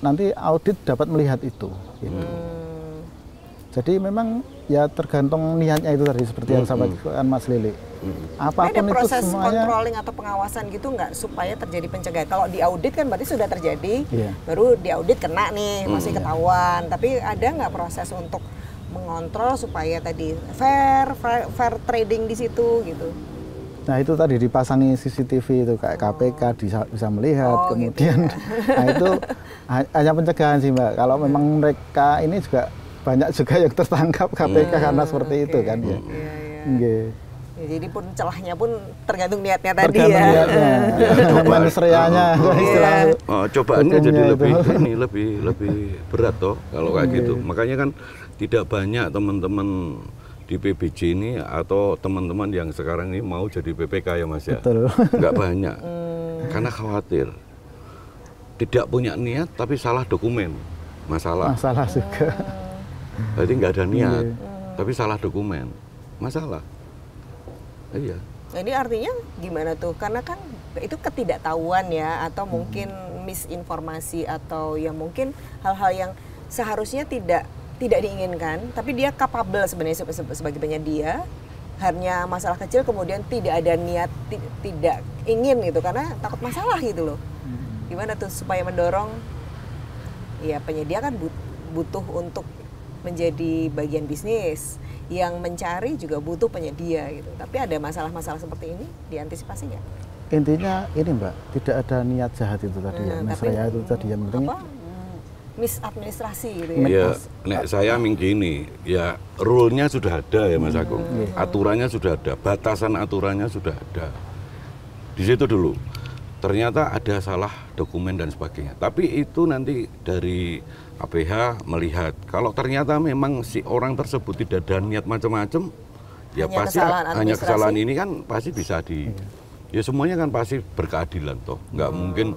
nanti audit dapat melihat itu. Gitu. Jadi memang ya tergantung niatnya itu tadi seperti yang sampaikan Mas Lili. Apapun ada proses itu semuanya controlling atau pengawasan gitu nggak supaya terjadi pencegahan? Kalau diaudit kan berarti sudah terjadi, Iya. baru diaudit kena nih, masih ketahuan. Tapi ada nggak proses untuk mengontrol supaya tadi fair trading di situ gitu? Nah itu tadi dipasangi CCTV itu kayak KPK bisa melihat, kemudian gitu ya. nah itu hanya pencegahan sih Mbak. Kalau memang mereka ini juga banyak juga yang tertangkap KPK karena seperti itu kan ya. Nggih. Ya, jadi pun celahnya pun tergantung niatnya tadi Tergantung ya. niatnya. Mensreanya istilahnya. Cobaannya jadi hukumnya lebih berat toh kalau kayak gitu. Makanya kan tidak banyak teman-teman di PBJ ini atau teman-teman yang sekarang ini mau jadi PPK ya Mas ya. Betul. Nggak banyak. Karena khawatir. Tidak punya niat tapi salah dokumen. Masalah. Masalah juga. Jadi nggak ada niat tapi salah dokumen. Masalah. Iya. Nah, ini artinya gimana tuh? Karena kan itu ketidaktahuan ya, atau mungkin misinformasi, atau ya mungkin hal-hal yang seharusnya tidak diinginkan, tapi dia capable sebenarnya sebagai penyedia, hanya masalah kecil kemudian tidak ada niat tidak ingin gitu karena takut masalah gitu loh. Gimana tuh supaya mendorong ya penyedia kan butuh untuk menjadi bagian bisnis, yang mencari juga butuh penyedia gitu. Tapi ada masalah-masalah seperti ini diantisipasi nggak? Intinya ini Mbak, tidak ada niat jahat itu tadi ya. Mensreanya itu tadi yang penting. Misadministrasi gitu ya. Ya, nek saya gini, ya rule-nya sudah ada ya Mas Agung. Aturannya sudah ada, batasan aturannya sudah ada. Di situ dulu. Ternyata ada salah dokumen dan sebagainya. Tapi itu nanti dari APH melihat. Kalau ternyata memang si orang tersebut tidak ada niat macam-macam, ya Hanya pasti kesalahan hanya administrasi. kesalahan ini kan pasti bisa ya semuanya kan pasti berkeadilan toh. Nggak mungkin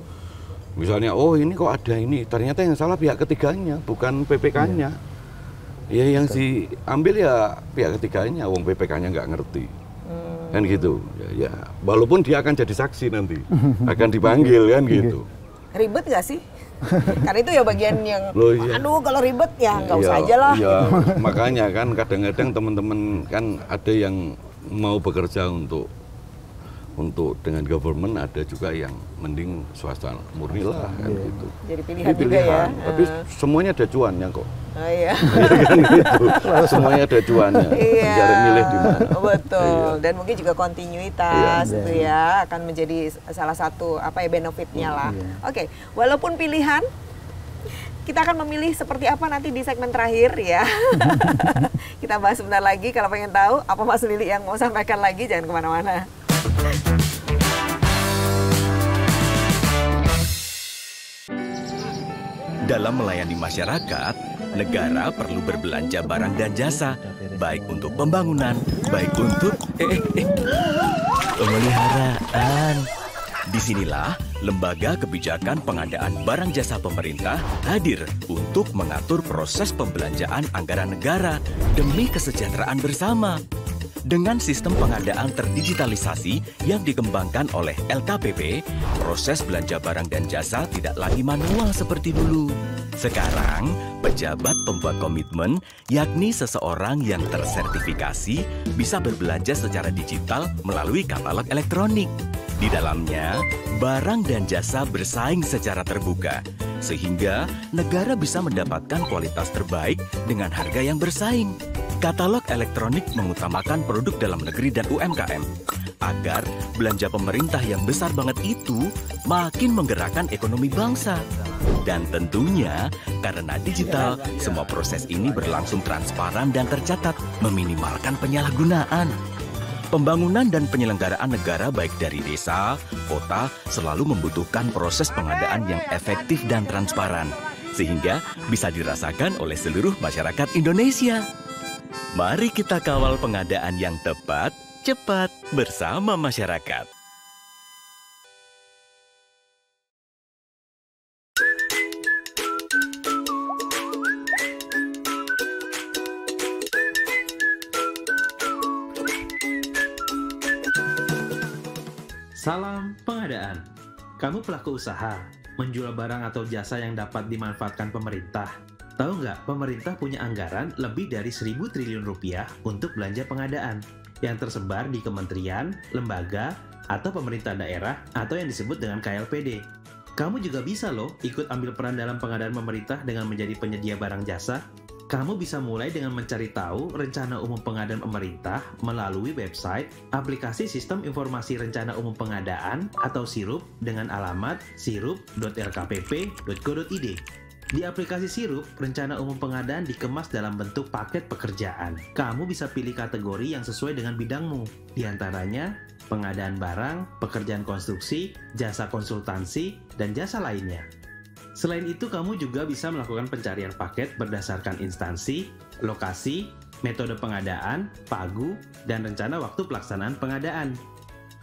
misalnya ini kok ada ini, ternyata yang salah pihak ketiganya, bukan PPK-nya. Ya yang diambil ya pihak ketiganya, wong PPK-nya nggak ngerti. Kan gitu. Ya, walaupun dia akan jadi saksi nanti, akan dipanggil kan gitu. Ribet nggak sih? Karena itu ya bagian yang, Iya. aduh kalau ribet ya nggak usah aja lah. Iya, makanya kan kadang-kadang teman-teman kan ada yang mau bekerja untuk dengan government, ada juga yang mending swasta murni lah kan gitu. Jadi pilihan juga ya. Tapi semuanya ada cuannya kok. Oh iya. Kan gitu. Semuanya ada cuannya. Tinggal milih di mana. Betul. Dan mungkin juga kontinuitas itu ya akan menjadi salah satu benefitnya lah. Oke, walaupun pilihan kita akan memilih seperti apa nanti di segmen terakhir ya. Kita bahas sebentar lagi. Kalau pengen tahu apa Mas Lili yang mau sampaikan lagi, jangan kemana-mana. Dalam melayani masyarakat, negara perlu berbelanja barang dan jasa, baik untuk pembangunan, baik untuk pemeliharaan. Disinilah Lembaga Kebijakan Pengadaan Barang Jasa Pemerintah hadir untuk mengatur proses pembelanjaan anggaran negara demi kesejahteraan bersama. Dengan sistem pengadaan terdigitalisasi yang dikembangkan oleh LKPP, proses belanja barang dan jasa tidak lagi manual seperti dulu. Sekarang, pejabat pembuat komitmen, yakni seseorang yang tersertifikasi, bisa berbelanja secara digital melalui katalog elektronik. Di dalamnya, barang dan jasa bersaing secara terbuka, sehingga negara bisa mendapatkan kualitas terbaik dengan harga yang bersaing. Katalog elektronik mengutamakan produk dalam negeri dan UMKM, agar belanja pemerintah yang besar banget itu makin menggerakkan ekonomi bangsa. Dan tentunya, karena digital, semua proses ini berlangsung transparan dan tercatat, meminimalkan penyalahgunaan. Pembangunan dan penyelenggaraan negara baik dari desa, kota, selalu membutuhkan proses pengadaan yang efektif dan transparan, sehingga bisa dirasakan oleh seluruh masyarakat Indonesia. Mari kita kawal pengadaan yang tepat, cepat, bersama masyarakat. Salam pengadaan. Kamu pelaku usaha, menjual barang atau jasa yang dapat dimanfaatkan pemerintah. Tahu nggak, pemerintah punya anggaran lebih dari 1.000 triliun rupiah untuk belanja pengadaan yang tersebar di kementerian, lembaga, atau pemerintah daerah atau yang disebut dengan KLPD. Kamu juga bisa loh ikut ambil peran dalam pengadaan pemerintah dengan menjadi penyedia barang jasa. Kamu bisa mulai dengan mencari tahu rencana umum pengadaan pemerintah melalui website aplikasi Sistem Informasi Rencana Umum Pengadaan atau SIRUP dengan alamat sirup.lkpp.go.id. Di aplikasi SIRUP, rencana umum pengadaan dikemas dalam bentuk paket pekerjaan. Kamu bisa pilih kategori yang sesuai dengan bidangmu, di antaranya pengadaan barang, pekerjaan konstruksi, jasa konsultansi, dan jasa lainnya. Selain itu, kamu juga bisa melakukan pencarian paket berdasarkan instansi, lokasi, metode pengadaan, pagu, dan rencana waktu pelaksanaan pengadaan.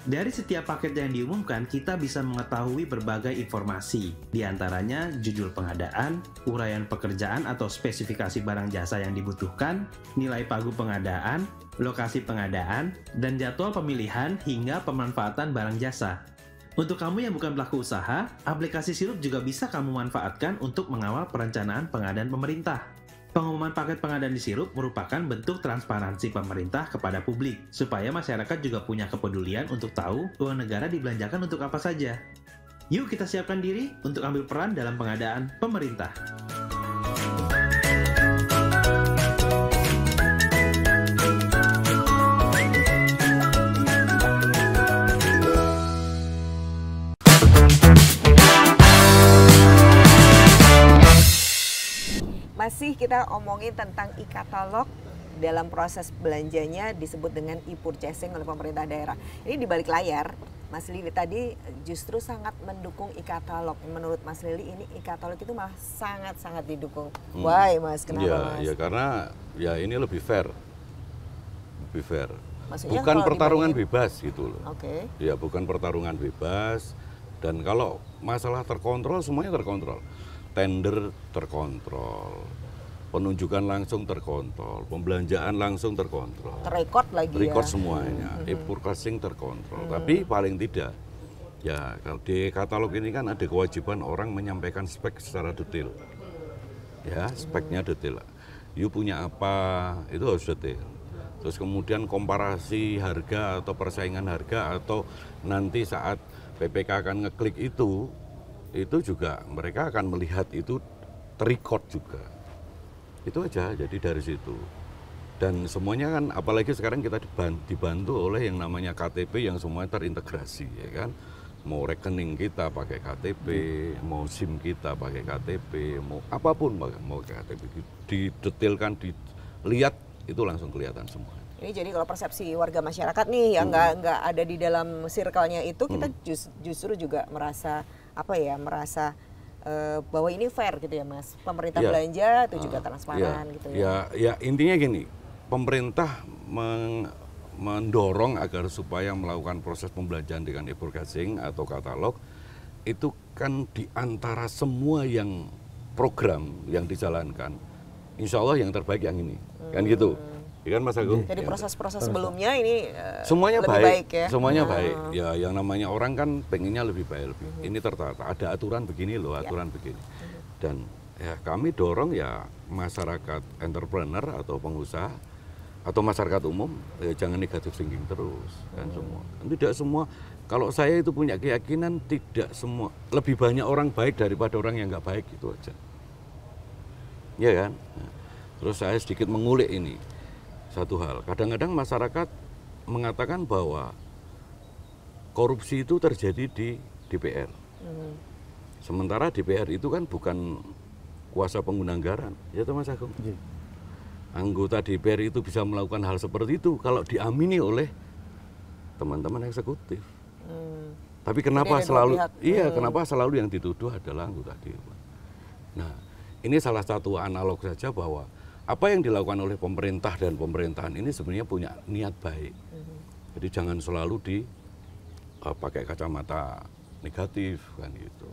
Dari setiap paket yang diumumkan, kita bisa mengetahui berbagai informasi, di antaranya judul pengadaan, uraian pekerjaan atau spesifikasi barang jasa yang dibutuhkan, nilai pagu pengadaan, lokasi pengadaan, dan jadwal pemilihan hingga pemanfaatan barang jasa. Untuk kamu yang bukan pelaku usaha, aplikasi SIRUP juga bisa kamu manfaatkan untuk mengawal perencanaan pengadaan pemerintah. Pengumuman paket pengadaan di SIRUP merupakan bentuk transparansi pemerintah kepada publik, supaya masyarakat juga punya kepedulian untuk tahu uang negara dibelanjakan untuk apa saja. Yuk kita siapkan diri untuk ambil peran dalam pengadaan pemerintah. Masih kita omongin tentang e-katalog dalam proses belanjanya disebut dengan e-purchasing oleh pemerintah daerah. Ini di balik layar, Mas Lili tadi justru sangat mendukung e-katalog. Menurut Mas Lili ini e-katalog itu malah sangat-sangat didukung. Why Mas? Kenapa Mas? Ya karena ya ini lebih fair. Lebih fair. Maksudnya bukan pertarungan bebas gitu loh. Oke. Ya bukan pertarungan bebas. Dan kalau masalah terkontrol, semuanya terkontrol. Tender terkontrol, penunjukan langsung terkontrol, pembelanjaan langsung terkontrol. Terrekord lagi Record ya. semuanya, e-purchasing terkontrol. Tapi paling tidak, ya kalau di katalog ini kan ada kewajiban orang menyampaikan spek secara detail. Ya, speknya detail. You punya apa, itu harus detail. Terus kemudian komparasi harga atau persaingan harga atau nanti saat PPK akan ngeklik itu juga mereka akan melihat itu terrecord juga. Itu aja, jadi dari situ. Dan semuanya kan, apalagi sekarang kita dibantu oleh yang namanya KTP yang semuanya terintegrasi, ya kan. Mau rekening kita pakai KTP, mau SIM kita pakai KTP, mau apapun mau KTP, didetailkan, dilihat, itu langsung kelihatan semua. Ini jadi kalau persepsi warga masyarakat nih yang nggak ada di dalam circle-nya itu, kita justru juga merasa bahwa ini fair gitu ya Mas. Pemerintah belanja itu juga transparan gitu ya. Ya intinya gini, pemerintah mendorong agar supaya melakukan proses pembelanjaan dengan e-purchasing atau katalog itu kan di antara semua yang program yang dijalankan, insya Allah yang terbaik yang ini, kan gitu. Ya kan Mas Agung? Jadi proses-proses sebelumnya ini semuanya lebih baik ya? Semuanya baik. Ya yang namanya orang kan pengennya lebih baik. Ini tertata, ada aturan begini loh, aturan begini. Dan ya kami dorong ya masyarakat entrepreneur atau pengusaha atau masyarakat umum ya jangan negatif thinking terus kan semua. Tidak semua, kalau saya itu punya keyakinan tidak semua, lebih banyak orang baik daripada orang yang nggak baik, itu aja. Ya kan? Nah, terus saya sedikit mengulik ini. Satu hal, kadang-kadang masyarakat mengatakan bahwa korupsi itu terjadi di DPR. Sementara DPR itu kan bukan kuasa pengguna anggaran, ya Mas Agung? Anggota DPR itu bisa melakukan hal seperti itu kalau diamini oleh teman-teman eksekutif. Tapi kenapa kenapa selalu yang dituduh adalah anggota dewan? Nah, ini salah satu analog saja bahwa apa yang dilakukan oleh pemerintah dan pemerintahan ini sebenarnya punya niat baik. Jadi jangan selalu pakai kacamata negatif kan gitu.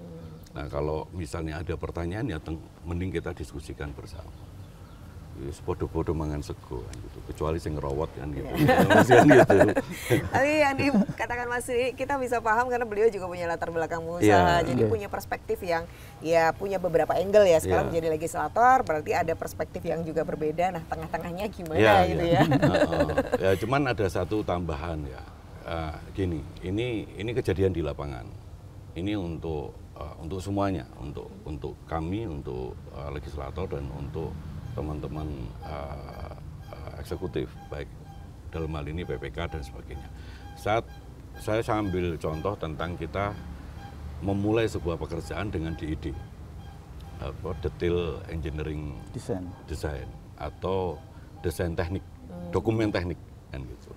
Nah kalau misalnya ada pertanyaan ya mending kita diskusikan bersama. Podo-podo mangan sego kan gitu. Kecuali sing ngerawat kan gitu. Masih kan gitu. Tapi yang dikatakan Mas Lili, kita bisa paham karena beliau juga punya latar belakang pengusaha. Jadi punya perspektif yang ya punya beberapa angle ya. Sekarang menjadi legislator berarti ada perspektif yang juga berbeda. Nah, tengah-tengahnya gimana gitu ya. Ya cuman ada satu tambahan ya. Gini, ini kejadian di lapangan. Ini untuk semuanya, untuk kami, untuk legislator dan untuk teman-teman eksekutif, baik dalam hal ini PPK dan sebagainya. Saat saya ambil contoh tentang kita memulai sebuah pekerjaan dengan DED, detail engineering design atau desain teknik, dokumen teknik kan gitu.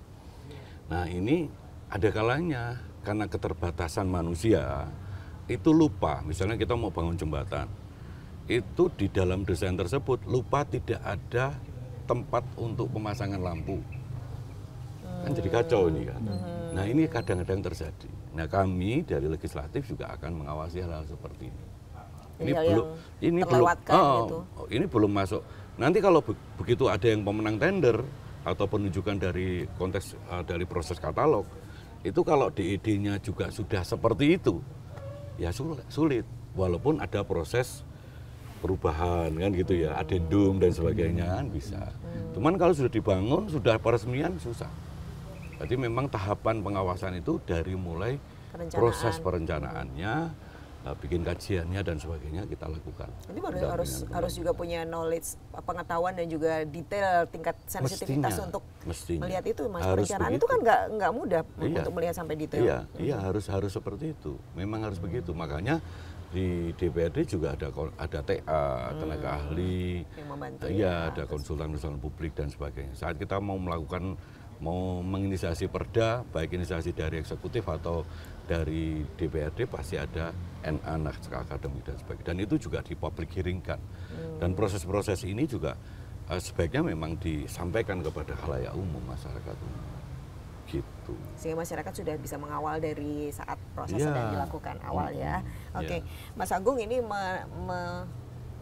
Nah ini ada kalanya karena keterbatasan manusia itu lupa, misalnya kita mau bangun jembatan, itu di dalam desain tersebut lupa tidak ada tempat untuk pemasangan lampu. Kan jadi kacau ini kan. Nah ini kadang-kadang terjadi. Nah kami dari legislatif juga akan mengawasi hal-hal seperti ini. Ini belum masuk. Nanti kalau begitu ada yang pemenang tender atau penunjukan dari konteks dari proses katalog, itu kalau DED-nya juga sudah seperti itu, ya sulit. Walaupun ada proses perubahan kan gitu ya, adendum dan sebagainya kan bisa. Cuman kalau sudah dibangun, sudah peresmian susah. Jadi memang tahapan pengawasan itu dari mulai proses perencanaannya, bikin kajiannya dan sebagainya kita lakukan. Jadi harus juga punya knowledge, pengetahuan dan juga detail tingkat sensitivitas untuk melihat itu, Mas. Perencanaan itu kan nggak mudah untuk melihat sampai detail. Iya, harus seperti itu. Memang harus begitu. Makanya di DPRD juga ada TA, tenaga ahli, yang membantu, ada konsultan publik dan sebagainya. Saat kita mau menginisiasi perda, baik inisiasi dari eksekutif atau dari DPRD, pasti ada NA, naskah akademik dan sebagainya. Dan itu juga di public hearing-kan. Dan proses-proses ini juga sebaiknya memang disampaikan kepada khalayak umum, masyarakat umum. Gitu. Sehingga masyarakat sudah bisa mengawal dari saat proses sedang dilakukan awal ya. Oke. Mas Agung, ini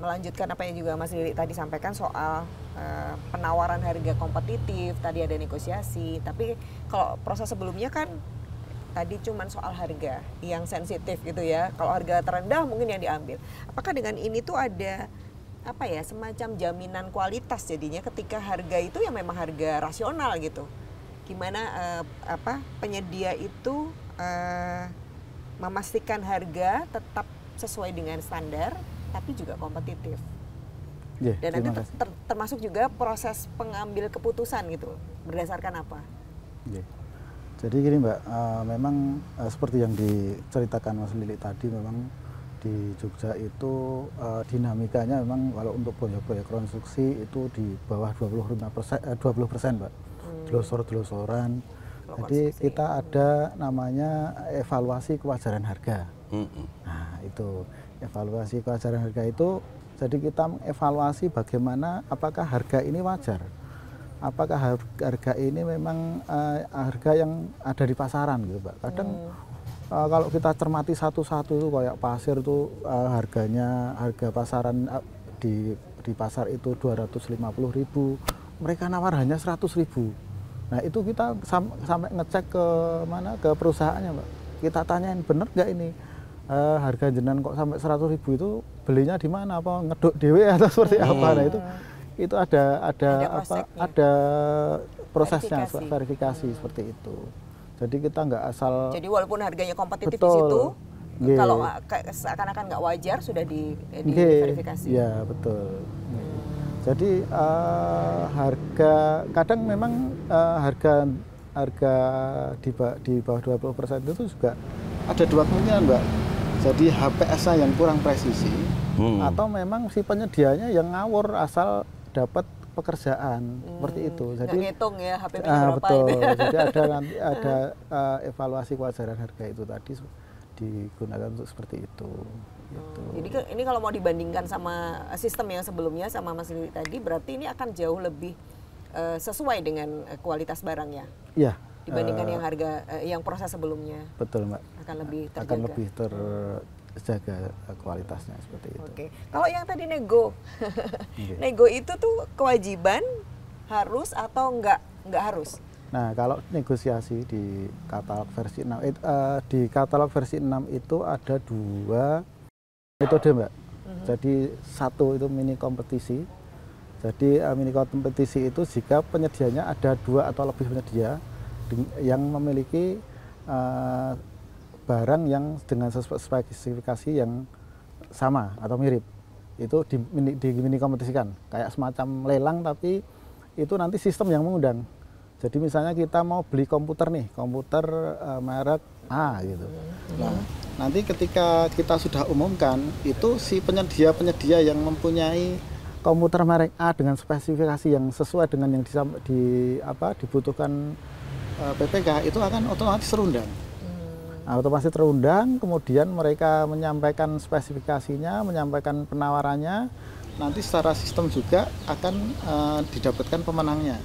melanjutkan apa yang juga Mas Lili tadi sampaikan soal penawaran harga kompetitif, tadi ada negosiasi, tapi kalau proses sebelumnya kan tadi cuman soal harga yang sensitif gitu ya. Kalau harga terendah mungkin yang diambil. Apakah dengan ini tuh ada apa ya, semacam jaminan kualitas jadinya ketika harga itu ya memang harga rasional gitu. Gimana penyedia itu memastikan harga tetap sesuai dengan standar tapi juga kompetitif. Dan nanti termasuk juga proses pengambil keputusan gitu. Berdasarkan apa? Jadi gini Mbak, memang seperti yang diceritakan Mas Lili tadi, memang di Jogja itu dinamikanya memang kalau untuk proyek-proyek konstruksi itu di bawah 20% Mbak. Delosor-delosoran. Jadi kita ada namanya evaluasi kewajaran harga. Nah itu evaluasi kewajaran harga itu, jadi kita evaluasi bagaimana apakah harga ini wajar, apakah harga ini memang harga yang ada di pasaran gitu Pak. Kadang kalau kita cermati satu-satu itu kayak pasir itu harga pasaran di pasar itu 250.000, mereka nawar hanya 100.000. Nah itu kita sampai ngecek ke perusahaannya Pak. Kita tanyain bener nggak ini harga jenengan kok sampai 100.000 itu belinya di mana, apa ngeduk dewe atau seperti apa. Nah itu ada prosesnya, verifikasi seperti itu. Jadi kita nggak asal. Jadi walaupun harganya kompetitif di situ, kalau seakan-akan nggak wajar sudah diverifikasi. Iya betul. Jadi harga kadang memang harga di bawah 20% itu juga ada dua kemungkinan Mbak. Jadi HPS-nya yang kurang presisi atau memang si penyedianya yang ngawur asal dapat pekerjaan seperti itu. Jadi ngitung ya HPP-nya berapa. Betul. Itu ya. Jadi ada evaluasi kewajaran harga itu tadi digunakan untuk seperti itu. Gitu. Jadi ini kalau mau dibandingkan sama sistem yang sebelumnya sama Mas Lili tadi, berarti ini akan jauh lebih sesuai dengan kualitas barangnya. Iya. Dibandingkan yang harga yang proses sebelumnya. Betul Mbak. Akan lebih terjaga. Akan lebih jaga kualitasnya seperti itu. Oke. Kalau yang tadi nego, nego itu tuh kewajiban harus atau enggak harus? Nah, kalau negosiasi di katalog versi 6 di katalog versi 6 itu ada 2 metode, Mbak. Jadi satu itu mini kompetisi. Jadi mini kompetisi itu jika penyedianya ada 2 atau lebih penyedia yang memiliki barang yang dengan spesifikasi yang sama atau mirip, itu di mini kompetisikan kayak semacam lelang, tapi itu nanti sistem yang mengundang. Jadi misalnya kita mau beli komputer nih, komputer merek A gitu. Nah, nanti ketika kita sudah umumkan, itu si penyedia yang mempunyai komputer merek A dengan spesifikasi yang sesuai dengan yang dibutuhkan PPK, itu akan otomatis terundang. Nah, otomatis terundang, kemudian mereka menyampaikan spesifikasinya, menyampaikan penawarannya, nanti secara sistem juga akan didapatkan pemenangnya.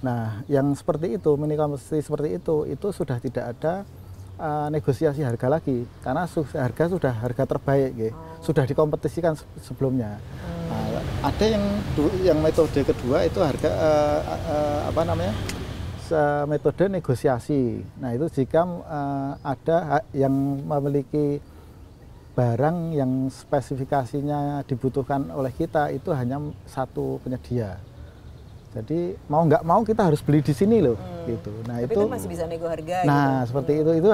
Nah, yang seperti itu, mini kompetisi seperti itu sudah tidak ada negosiasi harga lagi, karena harga sudah harga terbaik, gitu. Sudah dikompetisikan sebelumnya. Nah, ada yang metode kedua itu harga metode negosiasi. Nah, itu jika ada yang memiliki barang yang spesifikasinya dibutuhkan oleh kita itu hanya satu penyedia. Jadi mau nggak mau kita harus beli di sini loh, gitu. Nah, tapi itu masih bisa nego harga. Nah, gitu. Seperti itu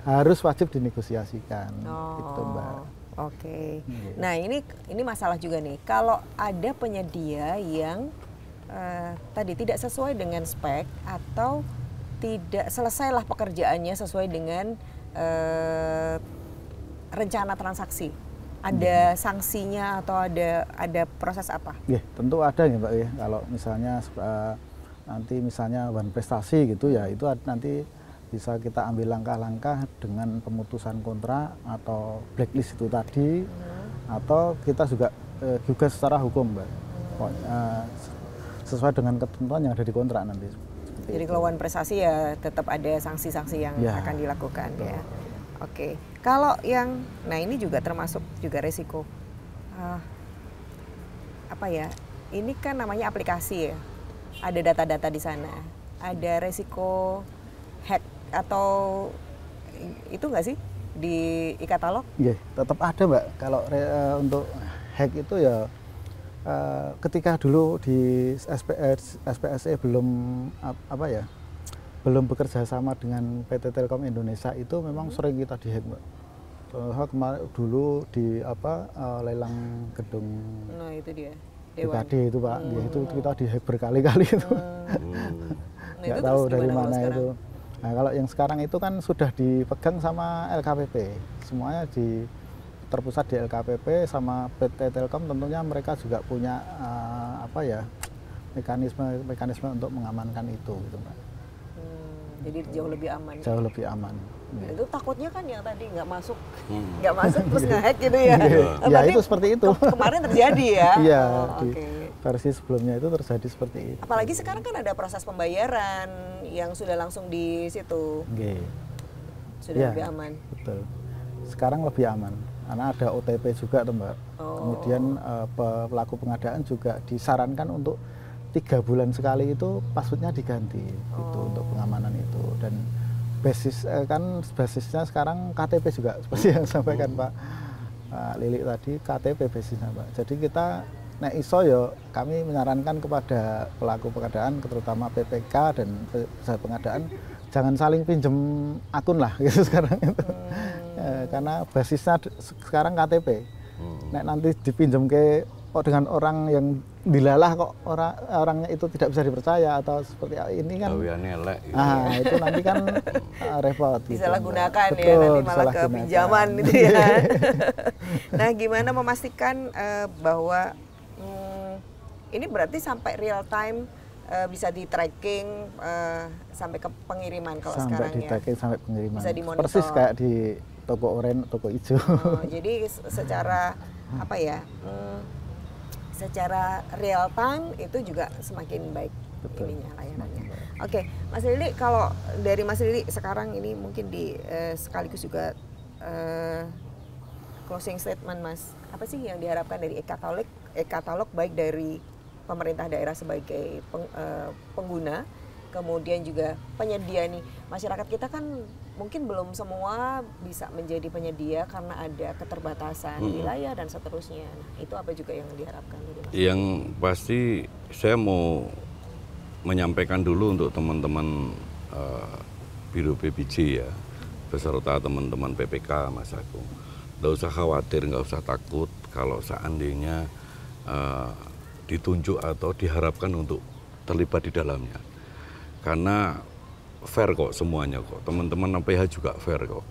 harus wajib dinegosiasikan, gitu, Mbak. Oke. Nah, ini masalah juga nih. Kalau ada penyedia yang tadi tidak sesuai dengan spek atau tidak selesailah pekerjaannya sesuai dengan rencana transaksi. Ada sanksinya atau ada proses apa? Ya, tentu ada ya, Mbak ya. Kalau misalnya nanti misalnya one prestasi gitu ya, itu nanti bisa kita ambil langkah-langkah dengan pemutusan kontrak atau blacklist itu tadi, atau kita juga secara hukum, Mbak. Sesuai dengan ketentuan yang ada di kontrak nanti. Jadi kalau one prestasi ya tetap ada sanksi-sanksi yang akan dilakukan ya. Oke, kalau yang, nah ini juga termasuk juga resiko, ini kan namanya aplikasi ya, ada data-data di sana, ada resiko hack atau itu nggak sih di e-katalog? Iya, tetap ada, Mbak. Kalau untuk hack itu ya ketika dulu di SPSE belum bekerja sama dengan PT Telkom Indonesia itu memang sering kita dihack, Mbak. Kemarin dulu di lelang gedung itu dia BKD itu, Pak. Ya, itu kita dihack berkali-kali itu. Nggak tahu dari mana itu. Nah, kalau yang sekarang itu kan sudah dipegang sama LKPP. Semuanya terpusat di LKPP sama PT Telkom, tentunya mereka juga punya mekanisme untuk mengamankan itu, gitu, Mbak. Jadi jauh lebih aman. Jauh lebih aman. Ya. Itu takutnya kan yang tadi nggak masuk terus nge-hack gitu ya. Ya itu seperti itu. Kemarin terjadi ya. Iya. Versi sebelumnya itu terjadi seperti itu. Apalagi sekarang kan ada proses pembayaran yang sudah langsung di situ. Sudah lebih aman. Betul. Sekarang lebih aman karena ada OTP juga, tuh, Mbak. Kemudian pelaku pengadaan juga disarankan untuk 3 bulan sekali itu passwordnya diganti, gitu, untuk pengamanan itu. Dan basisnya sekarang KTP juga, seperti yang sampaikan Pak Lili tadi, KTP basisnya, Pak. Jadi kita nek iso ya kami menyarankan kepada pelaku pengadaan, terutama PPK dan perusahaan pengadaan, jangan saling pinjem akun lah, gitu sekarang itu. Karena basisnya sekarang KTP. Nek nanti dipinjem dengan orang yang dilalah kok orangnya itu tidak bisa dipercaya atau seperti ini kan. Itu nanti kan repot. Disalahgunakan gitu, ya, nanti malah ke pinjaman gitu ya. Nah, gimana memastikan bahwa ini berarti sampai real time bisa di tracking sampai ke pengiriman kalau sekarang ya. Sampai di tracking sampai pengiriman. Bisa dimonitor. Persis kayak di toko oranye, toko hijau. Jadi secara secara real time itu juga semakin baik. Betul. Ininya layanannya. Oke, Mas Lili, kalau dari Mas Lili sekarang ini mungkin sekaligus juga closing statement Mas, apa sih yang diharapkan dari e-katalog baik dari pemerintah daerah sebagai pengguna, kemudian juga penyedia nih. Masyarakat kita kan mungkin belum semua bisa menjadi penyedia karena ada keterbatasan wilayah dan seterusnya. Nah, itu apa juga yang diharapkan dari Mas? Yang pasti saya mau menyampaikan dulu untuk teman-teman Biro PBJ ya, beserta teman-teman PPK Mas Agung. Nggak usah khawatir, nggak usah takut kalau seandainya ditunjuk atau diharapkan untuk terlibat di dalamnya. Karena fair kok semuanya kok, teman-teman PH juga fair kok.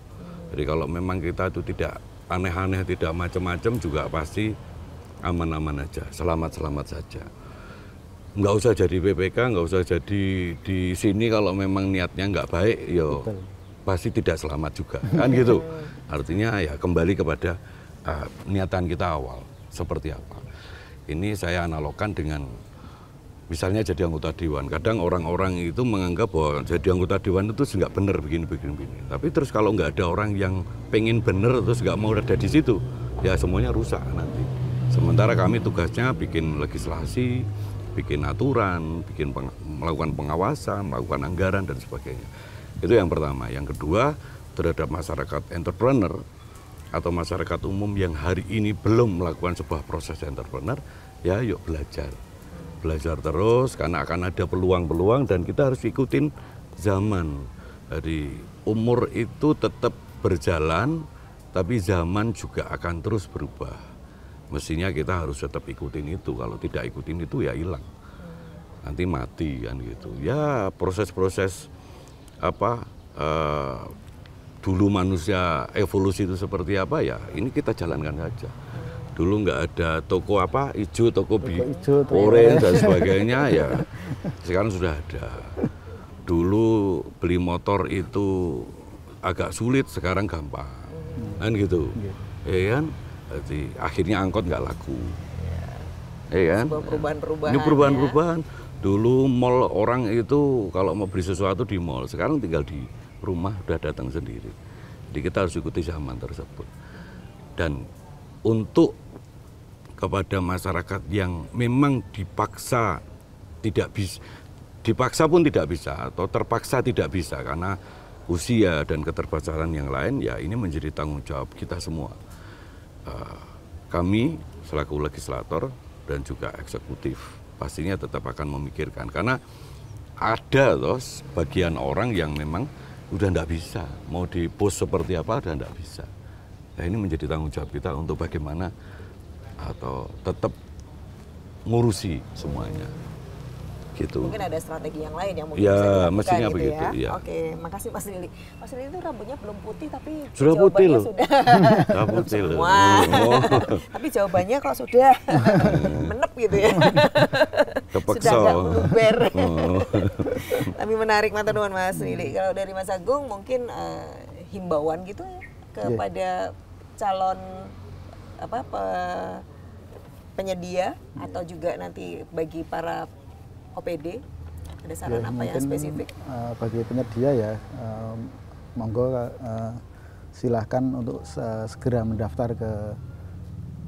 Jadi kalau memang kita itu tidak aneh-aneh, tidak macam-macam juga pasti aman-aman aja, selamat-selamat saja. Nggak usah jadi PPK, nggak usah jadi di sini kalau memang niatnya nggak baik, yo pasti tidak selamat juga, kan gitu. Artinya ya kembali kepada niatan kita awal, seperti apa. Ini saya analogkan dengan misalnya jadi anggota dewan. Kadang orang-orang itu menganggap bahwa jadi anggota dewan itu nggak benar begini. Tapi terus kalau nggak ada orang yang pengen benar terus nggak mau ada di situ, ya semuanya rusak nanti. Sementara kami tugasnya bikin legislasi, bikin aturan, melakukan pengawasan, melakukan anggaran dan sebagainya. Itu yang pertama. Yang kedua, terhadap masyarakat entrepreneur atau masyarakat umum yang hari ini belum melakukan sebuah proses entrepreneur, ya yuk belajar terus karena akan ada peluang-peluang dan kita harus ikutin zaman. Jadi umur itu tetap berjalan, tapi zaman juga akan terus berubah. Mestinya kita harus tetap ikutin itu. Kalau tidak ikutin itu ya hilang, nanti mati kan gitu. Ya proses-proses dulu manusia evolusi itu seperti apa ya, ini kita jalankan saja. Dulu nggak ada toko hijau, toko orange dan sebagainya ya, sekarang sudah ada. Dulu beli motor itu agak sulit, sekarang gampang, kan gitu, ya kan? Jadi akhirnya angkot nggak laku, ya kan? Perubahan-perubahan. Ini perubahan-perubahan. Dulu mall orang itu kalau mau beli sesuatu di mall, sekarang tinggal di rumah udah datang sendiri. Jadi kita harus ikuti zaman tersebut. Dan untuk kepada masyarakat yang memang dipaksa pun tidak bisa atau terpaksa tidak bisa karena usia dan keterbatasan yang lain, ya ini menjadi tanggung jawab kita semua. Kami selaku legislator dan juga eksekutif pastinya tetap akan memikirkan karena ada bagian orang yang memang udah nggak bisa, mau di post seperti apa udah nggak bisa. Nah ini menjadi tanggung jawab kita untuk bagaimana atau tetap ngurusi semuanya. Gitu. Mungkin ada strategi yang lain yang mungkin ya, bisa dilakukan mestinya gitu begitu, ya. Ya. Oke, makasih Mas Lili. Mas Lili itu rambutnya belum putih tapi sudah putih loh. Sudah putih loh. Tapi jawabannya kok sudah menep gitu ya. Kepeksa. Sudah nggak meluber. Tapi menarik, matur nuwun Mas Lili. Kalau dari Mas Agung mungkin himbauan gitu ya kepada calon penyedia atau juga nanti bagi para OPD, ada saran apa yang spesifik? Bagi penyedia ya, monggo silahkan untuk segera mendaftar ke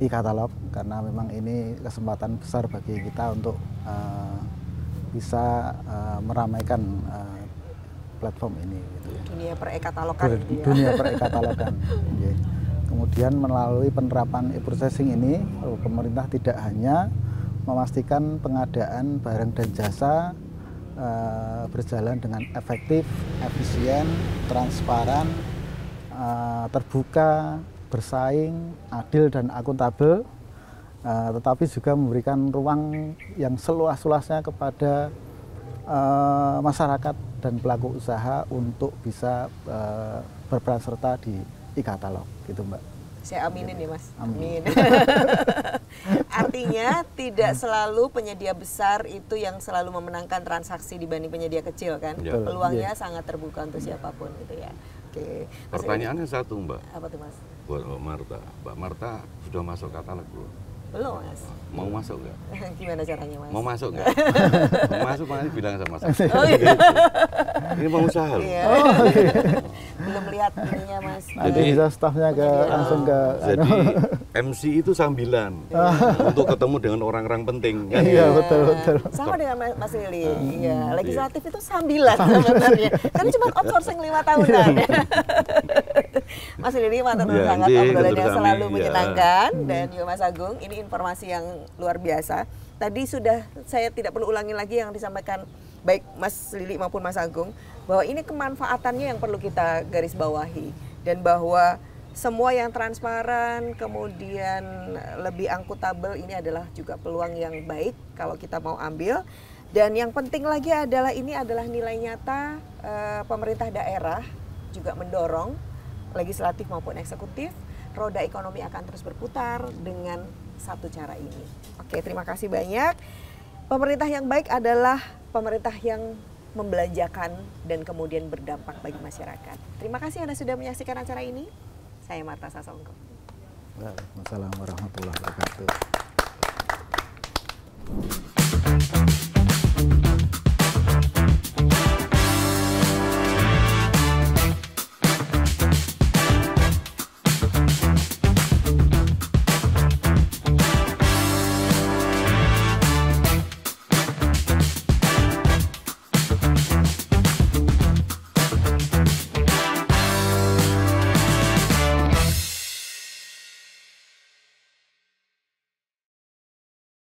e-katalog karena memang ini kesempatan besar bagi kita untuk bisa meramaikan platform ini. Gitu ya. Dunia per-e-katalogan. Dunia per-e-katalogan. Okay. Kemudian melalui penerapan e-processing ini, pemerintah tidak hanya memastikan pengadaan barang dan jasa berjalan dengan efektif, efisien, transparan, terbuka, bersaing, adil dan akuntabel, tetapi juga memberikan ruang yang seluas-luasnya kepada masyarakat dan pelaku usaha untuk bisa berperan serta di e-katalog, gitu Mbak. Saya aminin ya Mas. Amin. Artinya tidak selalu penyedia besar itu yang selalu memenangkan transaksi dibanding penyedia kecil kan? Ya. Peluangnya sangat terbuka untuk siapapun gitu ya. Oke. Pertanyaannya satu Mbak. Apa tuh Mas? Buat Mbak Marta. Mbak Marta sudah masuk katalog belum? Belum, Mas. Mau masuk nggak? Gimana caranya, Mas? Mau masuk nggak? Mau masuk makanya bilang sama saya. Oh, iya. Ini mau usaha loh. Iya. Belum lihat ininya, Mas. Jadi bisa stafnya langsung ke. Jadi MC itu sambilan untuk ketemu dengan orang-orang penting. Kan? Iya, betul. Sama dengan Mas Lili. Iya, legislatif itu sambilan sebenarnya. Kan cuma outsourcing 5 tahunan. Mas Lili matur nuwun sangat obrolan yang selalu menyenangkan dan juga Mas Agung, ini informasi yang luar biasa. Tadi sudah saya tidak perlu ulangi lagi yang disampaikan baik Mas Lili maupun Mas Agung, bahwa ini kemanfaatannya yang perlu kita garis bawahi, dan bahwa semua yang transparan kemudian lebih akuntabel ini adalah juga peluang yang baik kalau kita mau ambil. Dan yang penting lagi adalah ini adalah nilai nyata pemerintah daerah juga mendorong legislatif maupun eksekutif, roda ekonomi akan terus berputar dengan satu cara ini. Oke, terima kasih banyak. Pemerintah yang baik adalah pemerintah yang membelanjakan dan kemudian berdampak bagi masyarakat. Terima kasih Anda sudah menyaksikan acara ini. Saya Marta Sasongko. Waalaikumsalam warahmatullahi wabarakatuh.